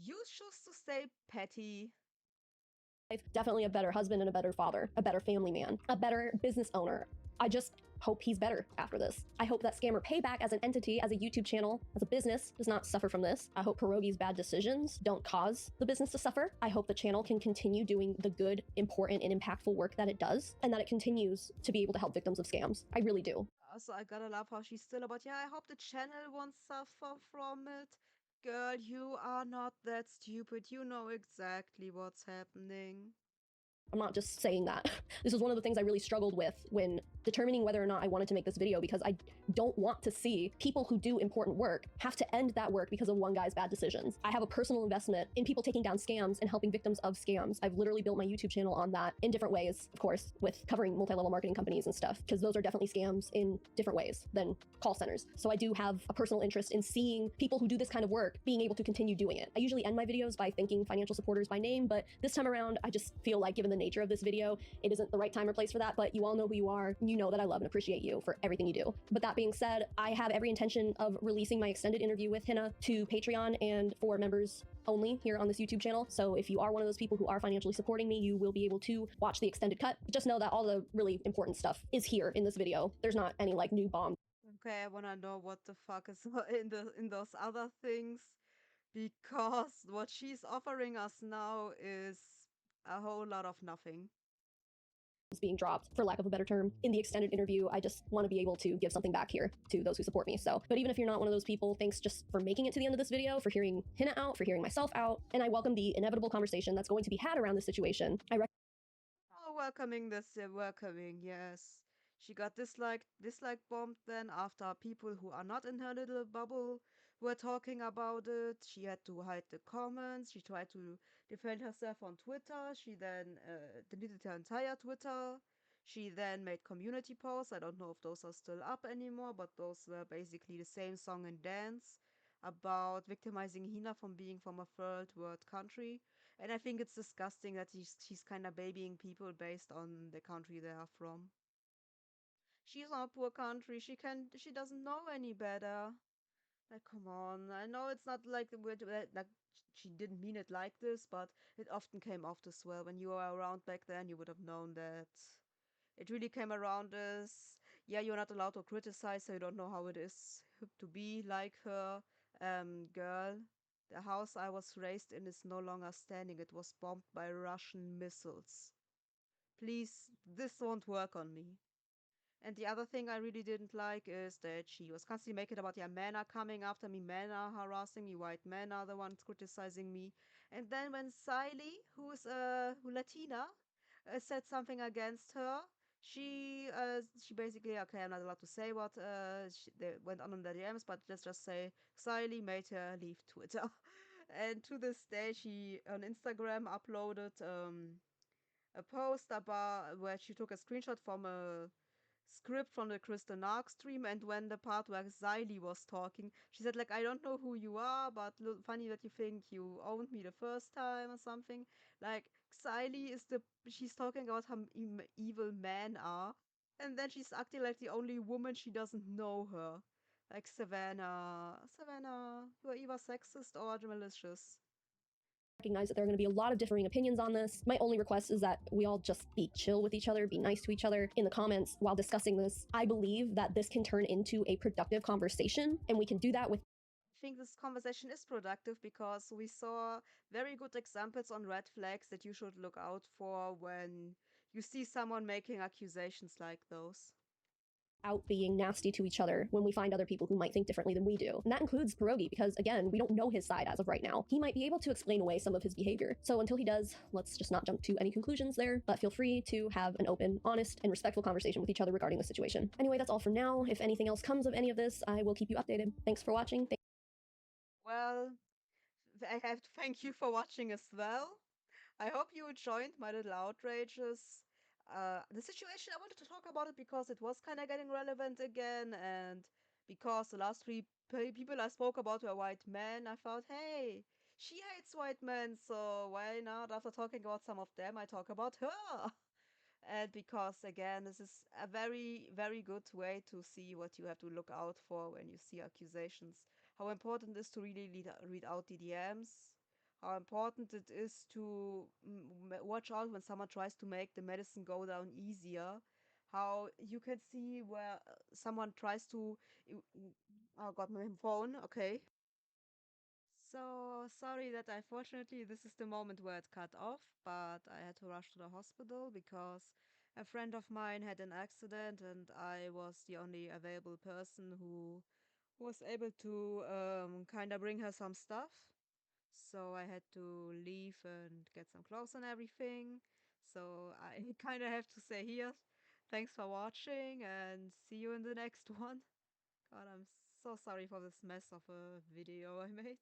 you choose to stay petty. Definitely a better husband and a better father, a better family man, a better business owner. I just hope he's better after this. I hope that Scammerpayback as an entity, as a YouTube channel, as a business, does not suffer from this. I hope Pierogi's bad decisions don't cause the business to suffer. I hope the channel can continue doing the good, important, and impactful work that it does, and that it continues to be able to help victims of scams. I really do. Also, I gotta love how she's still about, yeah, I hope the channel won't suffer from it. Girl, you are not that stupid. You know exactly what's happening. I'm not just saying that. This was one of the things I really struggled with when determining whether or not I wanted to make this video, because I don't want to see people who do important work have to end that work because of one guy's bad decisions. I have a personal investment in people taking down scams and helping victims of scams. I've literally built my YouTube channel on that in different ways, of course, with covering multi-level marketing companies and stuff, because those are definitely scams in different ways than call centers. So I do have a personal interest in seeing people who do this kind of work being able to continue doing it. I usually end my videos by thanking financial supporters by name, but this time around, I just feel like given the the nature of this video, it isn't the right time or place for that, but you all know who you are. You know that I love and appreciate you for everything you do. But that being said, I have every intention of releasing my extended interview with Hina to Patreon and for members only here on this YouTube channel. So if you are one of those people who are financially supporting me, you will be able to watch the extended cut. Just know that all the really important stuff is here in this video. There's not any like new bomb. Okay, I wanna know what the fuck is in those other things, because what she's offering us now is a whole lot of nothing. Being dropped, for lack of a better term, in the extended interview. I just want to be able to give something back here to those who support me. So, but even if you're not one of those people, thanks just for making it to the end of this video, for hearing Hina out, for hearing myself out, and I welcome the inevitable conversation that's going to be had around this situation. Welcoming this, welcoming, yes. She got dislike bombed then after people who are not in her little bubble were talking about it. She had to hide the comments. She tried to defend herself on Twitter. She then deleted her entire Twitter. She then made community posts. I don't know if those are still up anymore, but those were basically the same song and dance about victimizing Hina from being from a third world country. And I think it's disgusting that she's kind of babying people based on the country they are from. She's from a poor country. She doesn't know any better. Like, come on. I know it's not like like she didn't mean it like this, but it often came off this well. When you were around back then, you would have known that it really came around as, yeah, you're not allowed to criticize her. You don't know how it is to be like her. Girl, the house I was raised in is no longer standing. It was bombed by Russian missiles. Please, this won't work on me. And the other thing I really didn't like is that she was constantly making about, yeah, men are coming after me, men are harassing me, white men are the ones criticizing me. And then when Siley, who Latina, said something against her, she basically, okay, I'm not allowed to say what they went on in the DMs, but let's just say Siley made her leave Twitter. And to this day, she on Instagram uploaded a post about where she took a screenshot from a script from the Kristen Ark stream, and when the part where Xylee was talking, she said, like, I don't know who you are, but funny that you think you owned me the first time or something. Like, Xylee is she's talking about how evil men are, and then she's acting like the only woman she doesn't know her. Like, Savannah, you are either sexist or malicious. Recognize that there are going to be a lot of differing opinions on this. My only request is that we all just be chill with each other, be nice to each other in the comments while discussing this. I believe that this can turn into a productive conversation, and we can do that with I think this conversation is productive because we saw very good examples on red flags that you should look out for when you see someone making accusations like those. out being nasty to each other when we find other people who might think differently than we do. And that includes Pierogi, because again, we don't know his side as of right now. He might be able to explain away some of his behavior. So until he does, let's just not jump to any conclusions there, but feel free to have an open, honest, and respectful conversation with each other regarding the situation. Anyway, that's all for now. If anything else comes of any of this, I will keep you updated. Thanks for watching. Well, I have to thank you for watching as well. I hope you enjoyed my little outrages. The situation, I wanted to talk about it because it was kind of getting relevant again, and because the last three people I spoke about were white men, I thought, hey, she hates white men, so why not? After talking about some of them, I talk about her. And because, again, this is a very, very good way to see what you have to look out for when you see accusations. How important it is to really read out the DMs. How important it is to watch out when someone tries to make the medicine go down easier. How you can see where someone tries to. Oh, got my phone. Okay. So sorry that unfortunately this is the moment where it cut off, but I had to rush to the hospital because a friend of mine had an accident and I was the only available person who was able to kind of bring her some stuff. So I had to leave and get some clothes and everything. So I kind of have to say here, thanks for watching and see you in the next one. God, I'm so sorry for this mess of a video I made.